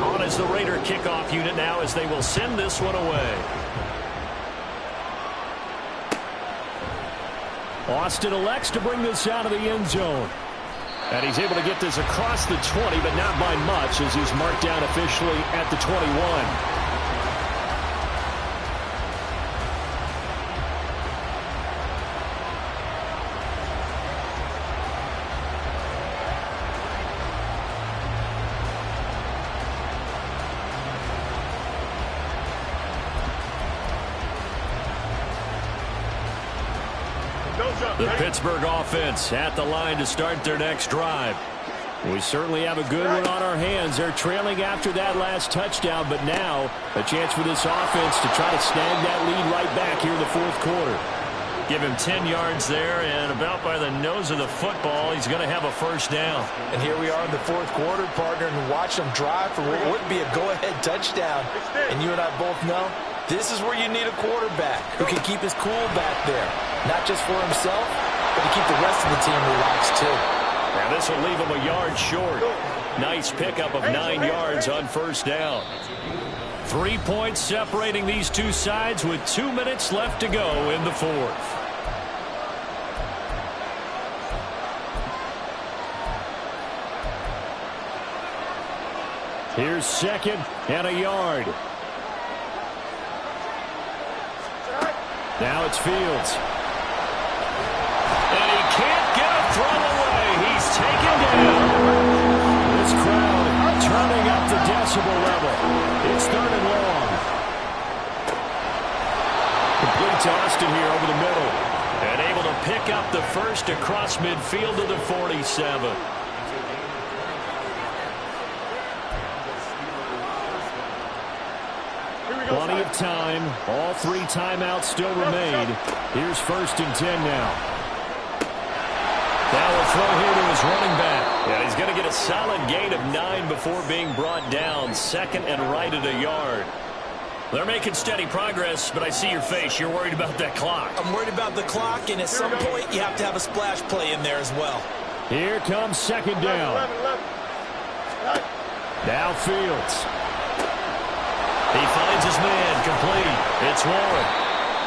On is the Raider kickoff unit now as they will send this one away. Austin elects to bring this out of the end zone. And he's able to get this across the 20, but not by much, as he's marked down officially at the 21. The Pittsburgh offense at the line to start their next drive. We certainly have a good one on our hands. They're trailing after that last touchdown, but now a chance for this offense to try to snag that lead right back here in the fourth quarter. Give him 10 yards there, and about by the nose of the football, he's going to have a first down. And here we are in the fourth quarter, partner, and watch them drive for what would be a go-ahead touchdown. And you and I both know this is where you need a quarterback who can keep his cool back there. Not just for himself, but to keep the rest of the team relaxed, too. Now this will leave him a yard short. Nice pickup of 9 yards on first down. 3 points separating these two sides with 2 minutes left to go in the fourth. Here's second and a yard. Now it's Fields. And he can't get a throw away. He's taken down. This crowd turning up the decibel level. It's 3rd and long. Complete to Austin here over the middle. And able to pick up the first across midfield to the 47. Plenty of time. All 3 timeouts still remain. Here's 1st and 10 now. Now a throw here to his running back. Yeah, he's going to get a solid gain of 9 before being brought down. 2nd and right at a yard. They're making steady progress, but I see your face. You're worried about that clock. I'm worried about the clock, and at some point you have to have a splash play in there as well. Here comes 2nd down. Now Fields. He finds his man complete. It's Warren.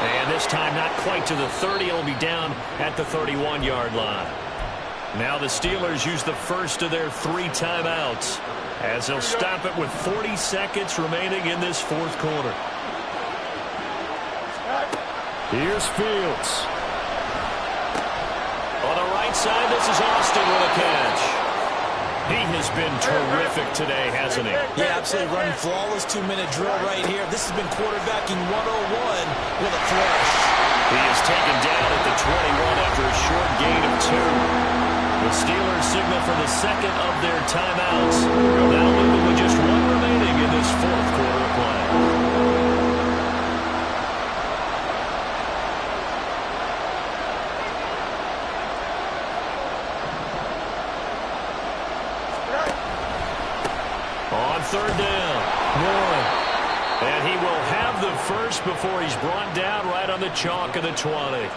And this time not quite to the 30. He'll be down at the 31-yard line. Now the Steelers use the first of their 3 timeouts as they'll stop it with 40 seconds remaining in this fourth quarter. Here's Fields. On the right side, this is Austin with a catch. He has been terrific today, hasn't he? Yeah, absolutely. Running flawless 2-minute drill right here. This has been quarterbacking 101 with a flourish. He is taken down at the 21 after a short gain of 2. The Steelers signal for the second of their timeouts. Now moving with just 1 remaining in this fourth quarter of play. On third down, Warren. And he will have the first before he's brought down right on the chalk of the 20.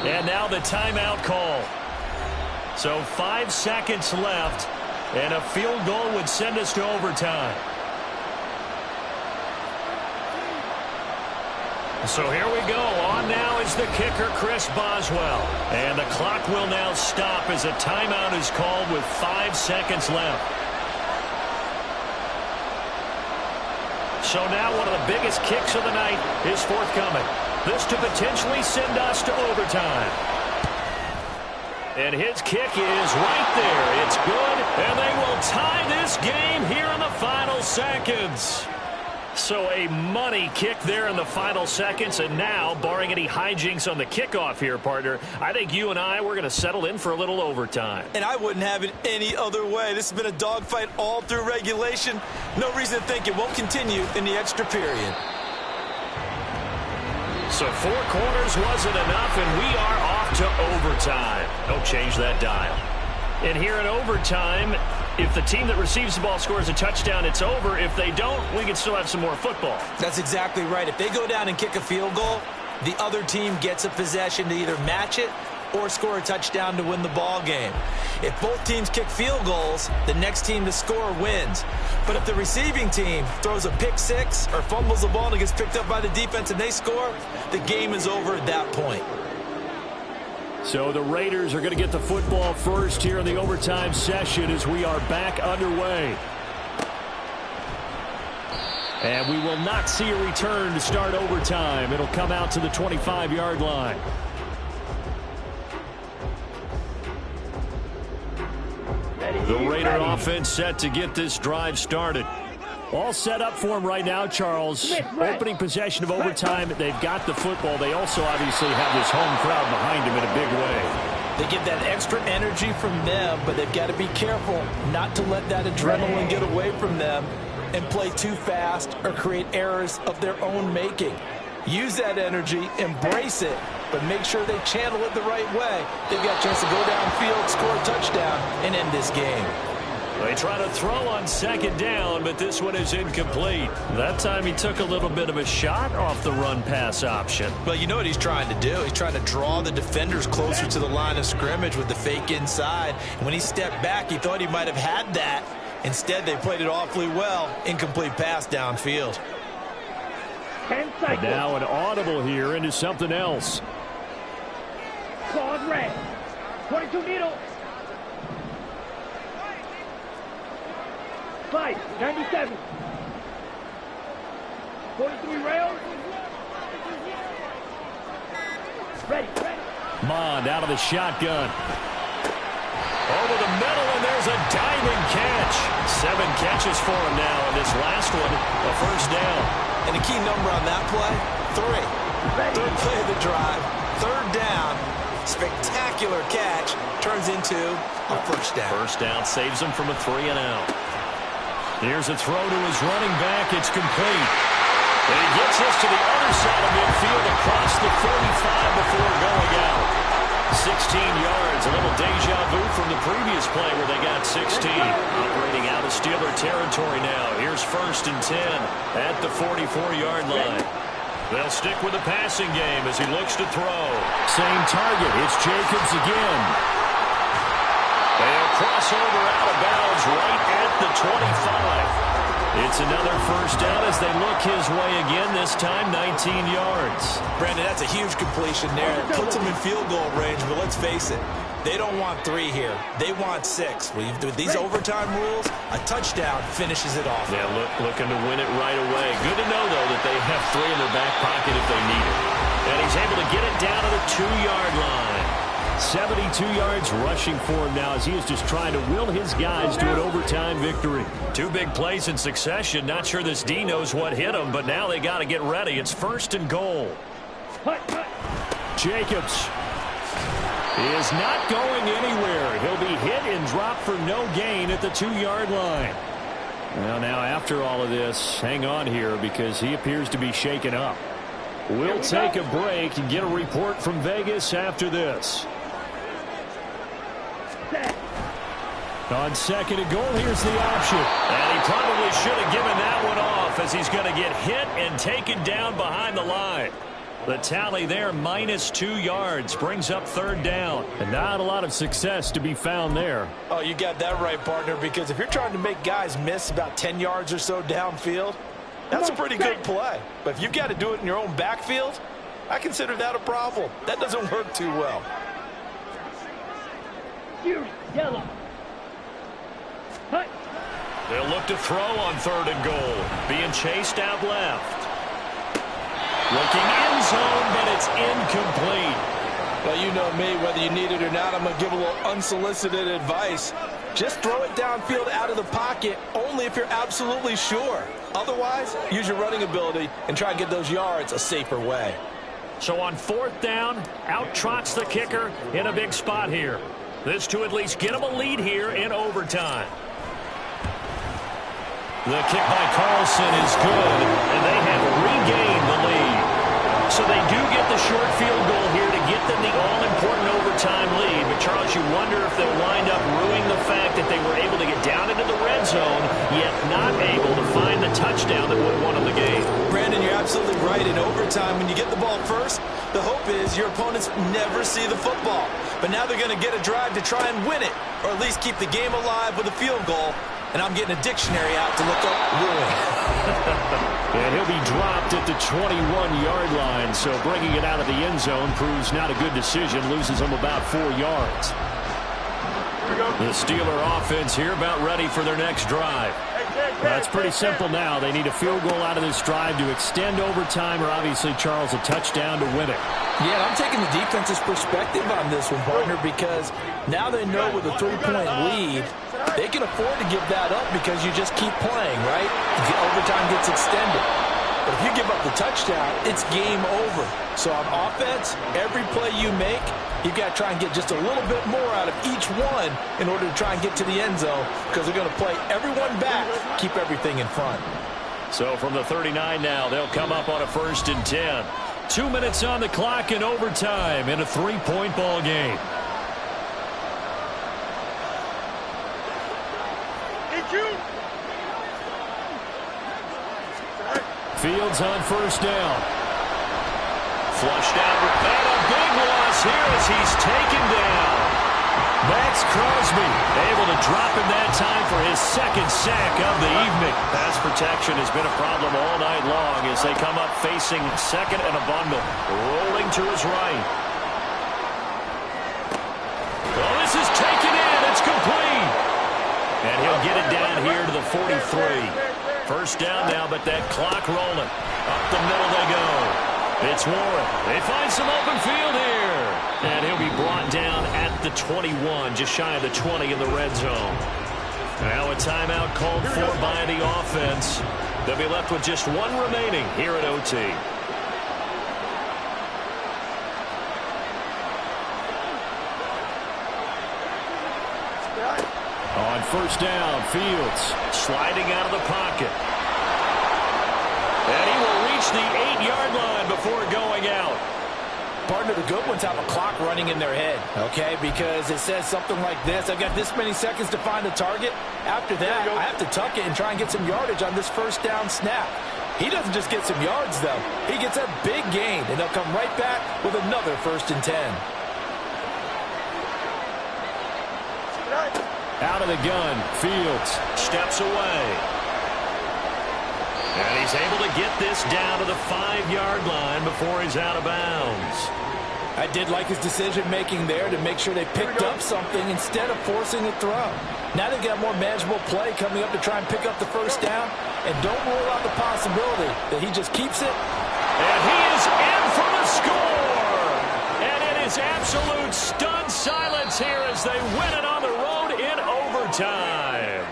And now the timeout call. So 5 seconds left, and a field goal would send us to overtime. So here we go. On now is the kicker, Chris Boswell. And the clock will now stop as a timeout is called with 5 seconds left. So now one of the biggest kicks of the night is forthcoming. This to potentially send us to overtime. And his kick is right there. It's good, and they will tie this game here in the final seconds. So a money kick there in the final seconds, and now, barring any hijinks on the kickoff here, partner, I think you and I, we're going to settle in for a little overtime. And I wouldn't have it any other way. This has been a dogfight all through regulation. No reason to think it won't continue in the extra period. So 4 quarters wasn't enough, and we are off to overtime. Don't change that dial. And here in overtime, if the team that receives the ball scores a touchdown, it's over. If they don't, we can still have some more football. That's exactly right. If they go down and kick a field goal, the other team gets a possession to either match it or score a touchdown to win the ball game. If both teams kick field goals, the next team to score wins. But if the receiving team throws a pick six or fumbles the ball and it gets picked up by the defense and they score, the game is over at that point. So the Raiders are going to get the football first here in the overtime session as we are back underway. And we will not see a return to start overtime. It'll come out to the 25-yard line. The Raider offense set to get this drive started. All set up for him right now, Charles. Opening possession of overtime. They've got the football. They also obviously have this home crowd behind him in a big way. They get that extra energy from them, but they've got to be careful not to let that adrenaline get away from them and play too fast or create errors of their own making. Use that energy, embrace it, but make sure they channel it the right way. They've got a chance to go downfield, score a touchdown, and end this game. They try to throw on second down, but this one is incomplete. That time he took a little bit of a shot off the run-pass option. Well, you know what he's trying to do? He's trying to draw the defenders closer to the line of scrimmage with the fake inside. And when he stepped back, he thought he might have had that. Instead, they played it awfully well. Incomplete pass downfield. But now an audible here into something else. Claws red. 22 needle. 597. 43 rails. Ready. Mond out of the shotgun. Over the middle, and there's a diving catch. 7 catches for him now, and this last one, a first down. And the key number on that play, 3. Third play of the drive, third down, spectacular catch, turns into a first down. First down saves him from a 3-and-out. Here's a throw to his running back. It's complete. And he gets this to the other side of midfield across the 45 before going out. 16 yards, a little deja vu from the previous play where they got 16. Operating out of Steeler territory now. Here's 1st and 10 at the 44-yard line. They'll stick with the passing game as he looks to throw. Same target. It's Jacobs again. They'll cross over out of bounds right at the 25. It's another first down as they look his way again, this time 19 yards. Brandon, that's a huge completion there. It puts them in field goal range, but let's face it, they don't want 3 here. They want 6. With these overtime rules, a touchdown finishes it off. Yeah, looking to win it right away. Good to know, though, that they have 3 in their back pocket if they need it. And he's able to get it down to the 2-yard line. 72 yards rushing for him now as he is just trying to will his guys to an overtime victory. 2 big plays in succession. Not sure this D knows what hit him, but now they got to get ready. It's 1st and goal. Jacobs is not going anywhere. He'll be hit and dropped for no gain at the 2-yard line. Well, now after all of this, hang on here because he appears to be shaken up. We'll take a break and get a report from Vegas after this. On 2nd and goal, here's the option. And he probably should have given that one off as he's going to get hit and taken down behind the line. The tally there, -2 yards, brings up 3rd down. And not a lot of success to be found there. Oh, you got that right, partner, because if you're trying to make guys miss about 10 yards or so downfield, that's a pretty good play. But if you've got to do it in your own backfield, I consider that a problem. That doesn't work too well. Yellow. They'll look to throw on 3rd and goal. Being chased out left. Looking end zone, but it's incomplete. Well, you know me, whether you need it or not, I'm going to give a little unsolicited advice. Just throw it downfield out of the pocket, only if you're absolutely sure. Otherwise, use your running ability and try and get those yards a safer way. So on 4th down, out trots the kicker in a big spot here. This to at least get him a lead here in overtime. The kick by Carlson is good, and they have regained the lead. So they do get the short field goal here to get them the all-important overtime lead. But, Charles, you wonder if they'll wind up ruining the fact that they were able to get down into the red zone, yet not able to find the touchdown that would have won them the game. Brandon, you're absolutely right. In overtime, when you get the ball first, the hope is your opponents never see the football. But now they're going to get a drive to try and win it, or at least keep the game alive with a field goal. And I'm getting a dictionary out to look up ruin. And he'll be dropped at the 21-yard line. So bringing it out of the end zone proves not a good decision. Loses them about 4 yards. The Steeler offense here about ready for their next drive. Well, it's pretty simple now. They need a field goal out of this drive to extend overtime, or obviously, Charles, a touchdown to win it. Yeah, I'm taking the defense's perspective on this one, partner, because now they know with a 3-point lead, they can afford to give that up because you just keep playing, right? The overtime gets extended. But if you give up the touchdown, it's game over. So on offense, every play you make, you've got to try and get just a little bit more out of each one in order to try and get to the end zone, because they're going to play everyone back, keep everything in front. So from the 39 now, they'll come up on a 1st and 10. 2 minutes on the clock in overtime in a 3-point ball game. Fields on 1st down. Flushed out, and a big loss here as he's taken down. Max Crosby able to drop him that time for his 2nd sack of the evening. Pass protection has been a problem all night long as they come up facing 2nd and a bundle. Rolling to his right. Well, this is taken in. It's complete. And he'll get it down here to the 43. 1st down now, but that clock rolling. Up the middle they go. It's Warren. They find some open field here. And he'll be brought down at the 21, just shy of the 20 in the red zone. Now a timeout called for by the offense. They'll be left with just 1 remaining here at OT. On 1st down, Fields sliding out of the pocket. And he will reach the 8-yard line before going out. Partner, the good ones have a clock running in their head, okay? Because it says something like this. I've got this many seconds to find a target. After that, I have to tuck it and try and get some yardage on this 1st down snap. He doesn't just get some yards, though. He gets a big gain, and they'll come right back with another 1st and 10. Out of the gun, Fields steps away. And he's able to get this down to the 5-yard line before he's out of bounds. I did like his decision-making there to make sure they picked up something instead of forcing a throw. Now they've got more manageable play coming up to try and pick up the 1st down. And don't rule out the possibility that he just keeps it. And he is in for the score! And it is absolute stunned silence here as they win it on the road in overtime.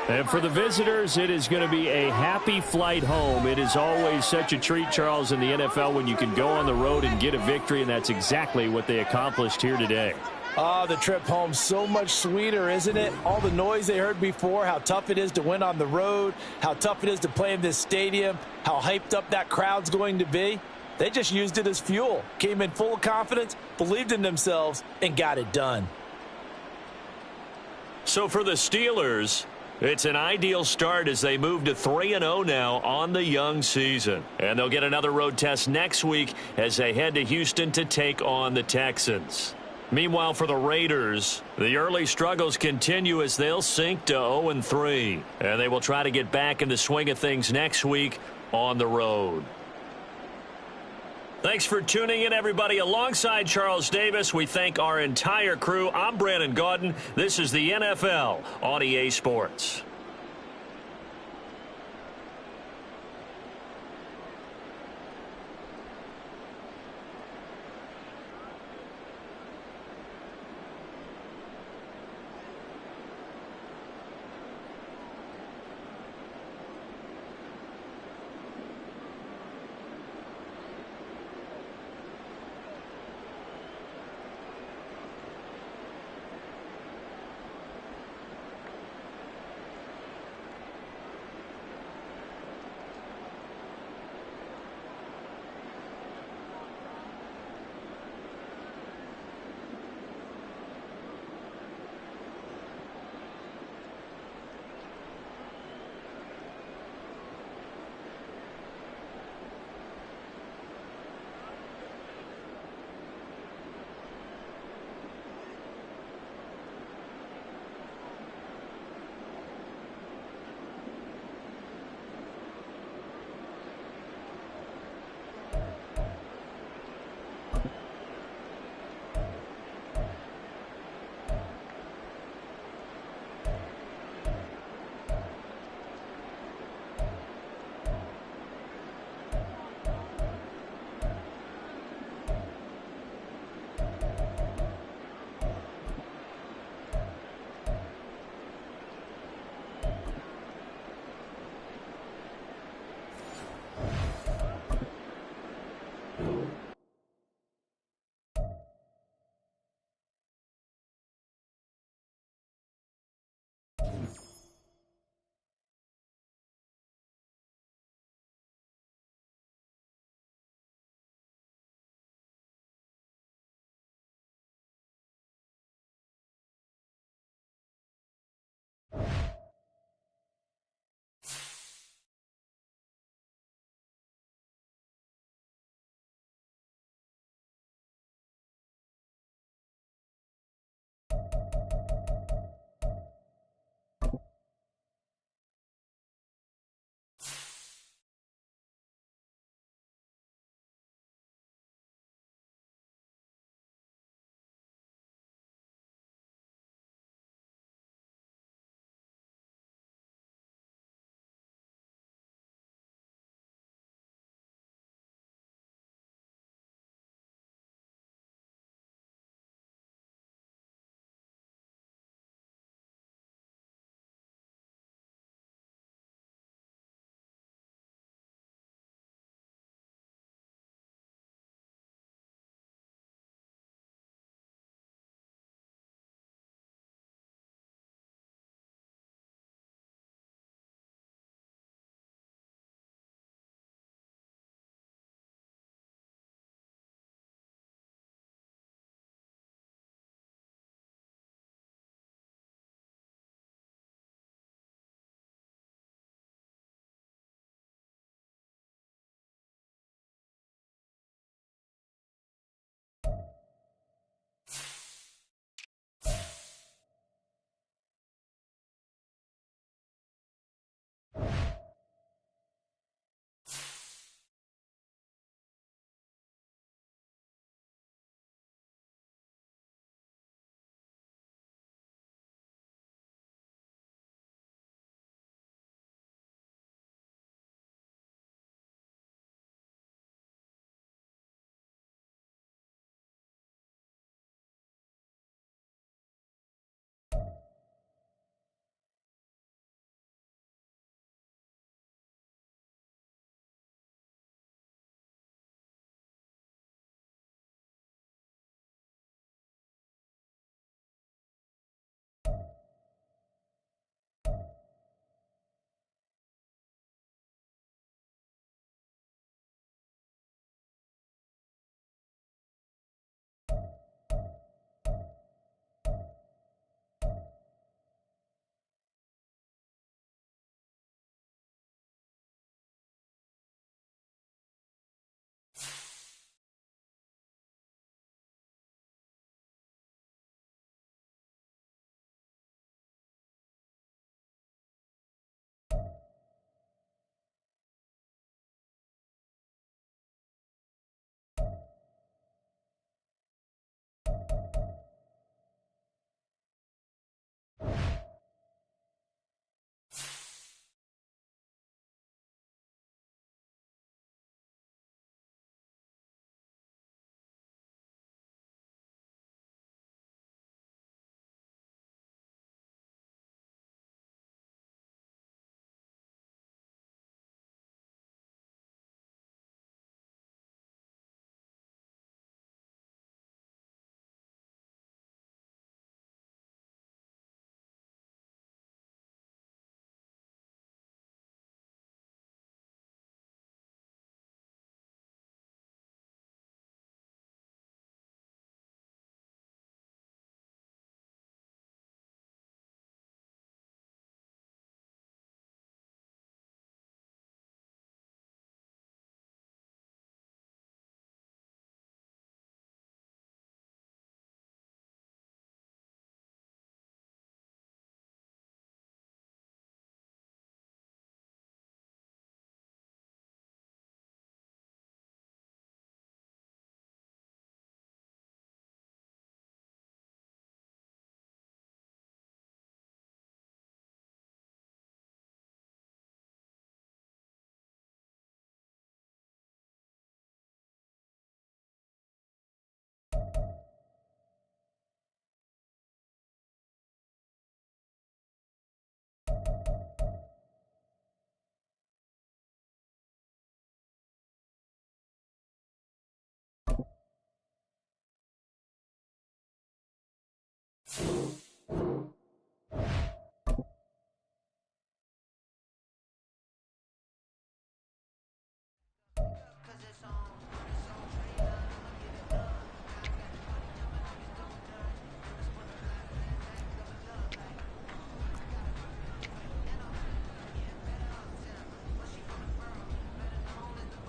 And for the visitors, it is going to be a happy flight home. It is always such a treat, Charles, in the NFL when you can go on the road and get a victory, and that's exactly what they accomplished here today. The trip home, so much sweeter, isn't it? All the noise they heard before, how tough it is to win on the road, how tough it is to play in this stadium, how hyped up that crowd's going to be. They just used it as fuel, came in full of confidence, believed in themselves, and got it done. So for the Steelers, it's an ideal start as they move to 3-0 now on the young season. And they'll get another road test next week as they head to Houston to take on the Texans. Meanwhile, for the Raiders, the early struggles continue as they'll sink to 0-3. And they will try to get back in the swing of things next week on the road. Thanks for tuning in, everybody. Alongside Charles Davis, we thank our entire crew. I'm Brandon Gaudin. This is the NFL on EA Sports.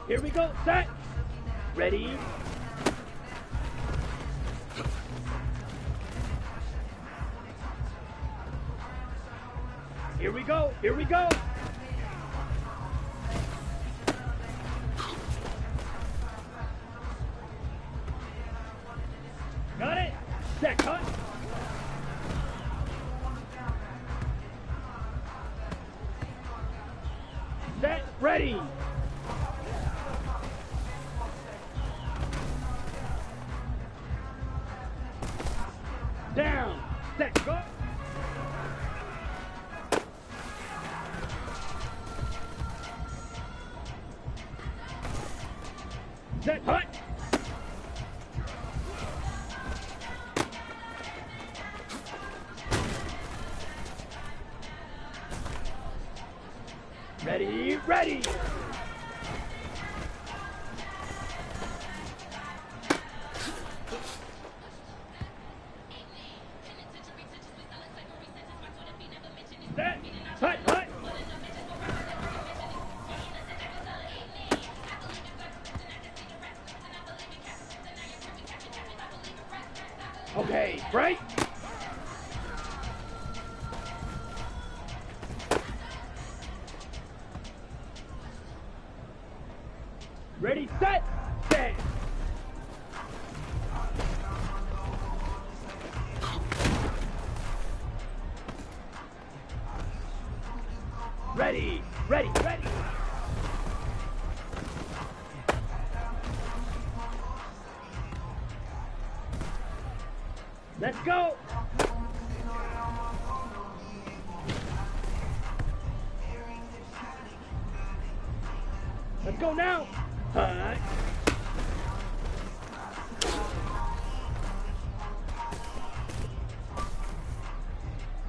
Here we go, set, ready. Here we go, here we go. Got it, set, cut. Set, ready. Down, set, go. Set, hut. Ready, ready. Set, hut, hut. Okay, break. Ready, set, set. Ready, ready, ready. Let's go. Let's go now.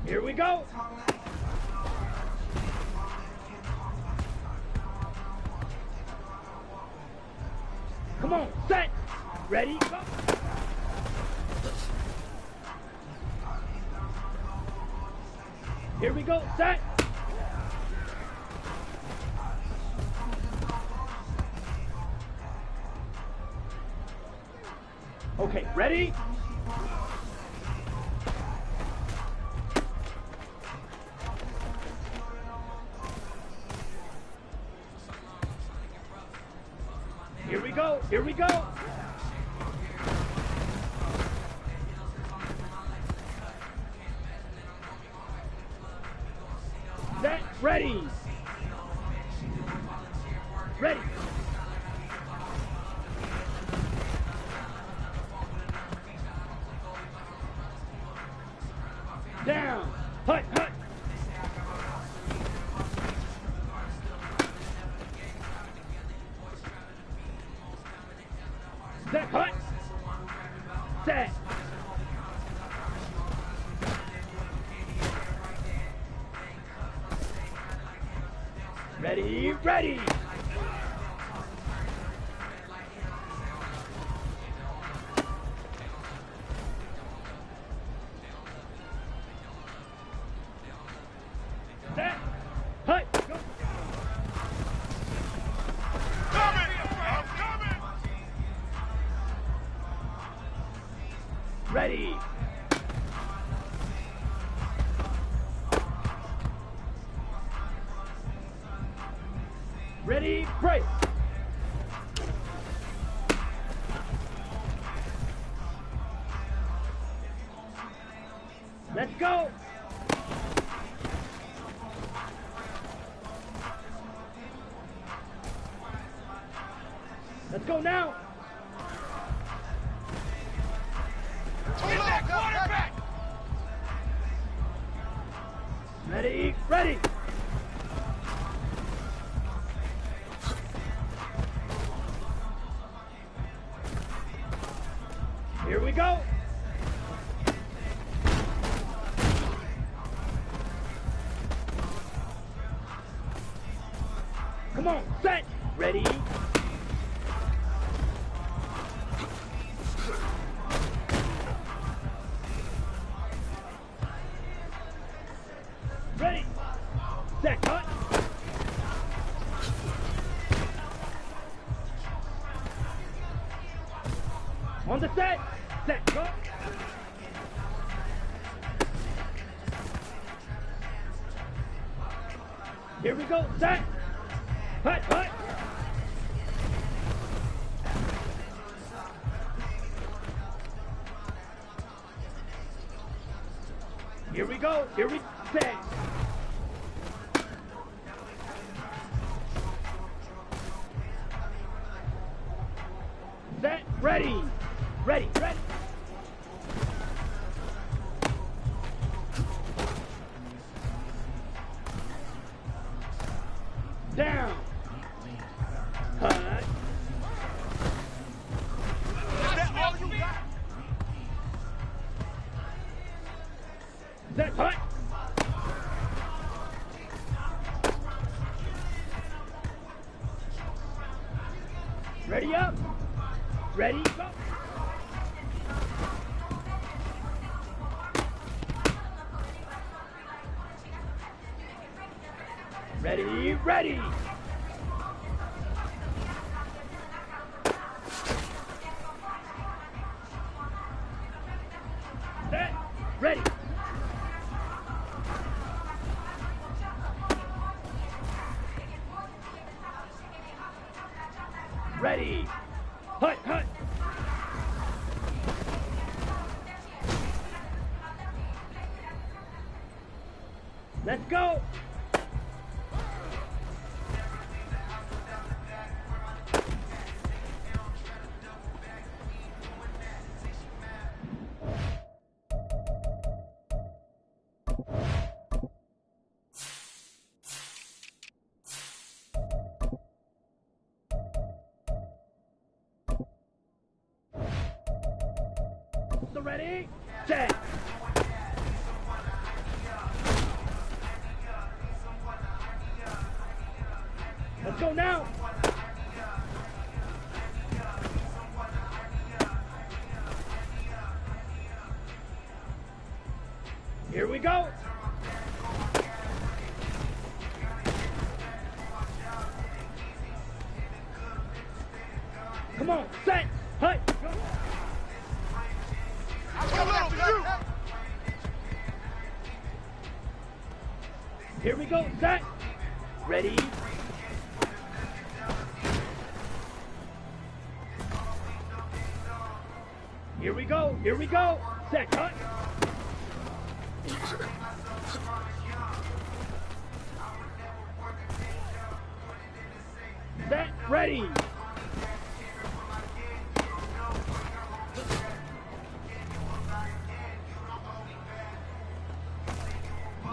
Here we go. Come on, set, ready, go. Here we go, set. Okay, ready? Here we go, here we go. Set, ready. Ready. Down. Hut, hut. Set, hut. Set. Ready, ready. Set, hut, go. I'm coming! Ready. Ready, break. Let's go. Let's go now. Quarterback! Ready, ready. Here we go. Come on, set, ready. Ready, set, cut. On the set, cut. Here we go, set, cut. Here we go, set. Set, ready. Down. Cut. Is that all you got? Set, cut. Ready up. Ready, go. Ready. Set, ready. Ready. Hut. Let's go. So ready, set. Let's go now. Here we go. Come on, set, hut, go. Here we go, set, ready. Here we go, set, cut. Set, ready.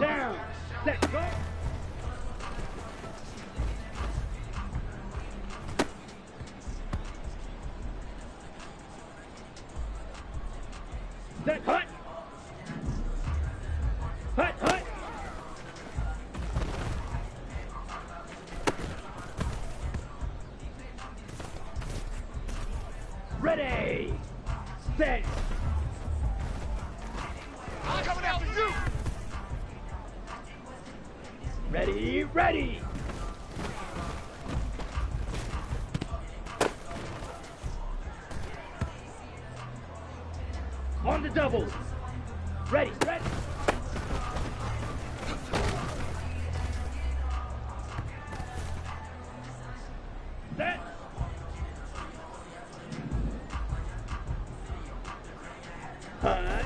Down, set, go. Set, hut. Hut. Ready, set. I'm coming after you. Ready. On the double. Ready. Set. Hut.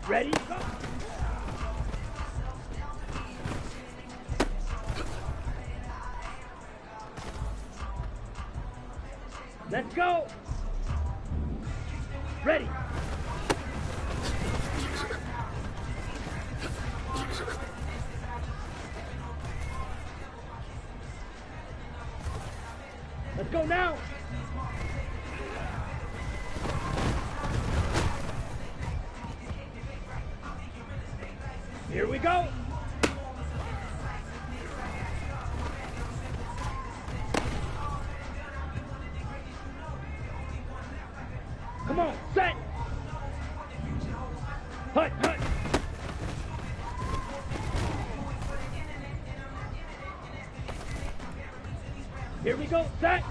Ready, go. Let's go. Ready. Let's go now. we go. Come on, set. Hut, hut. Here we go, set.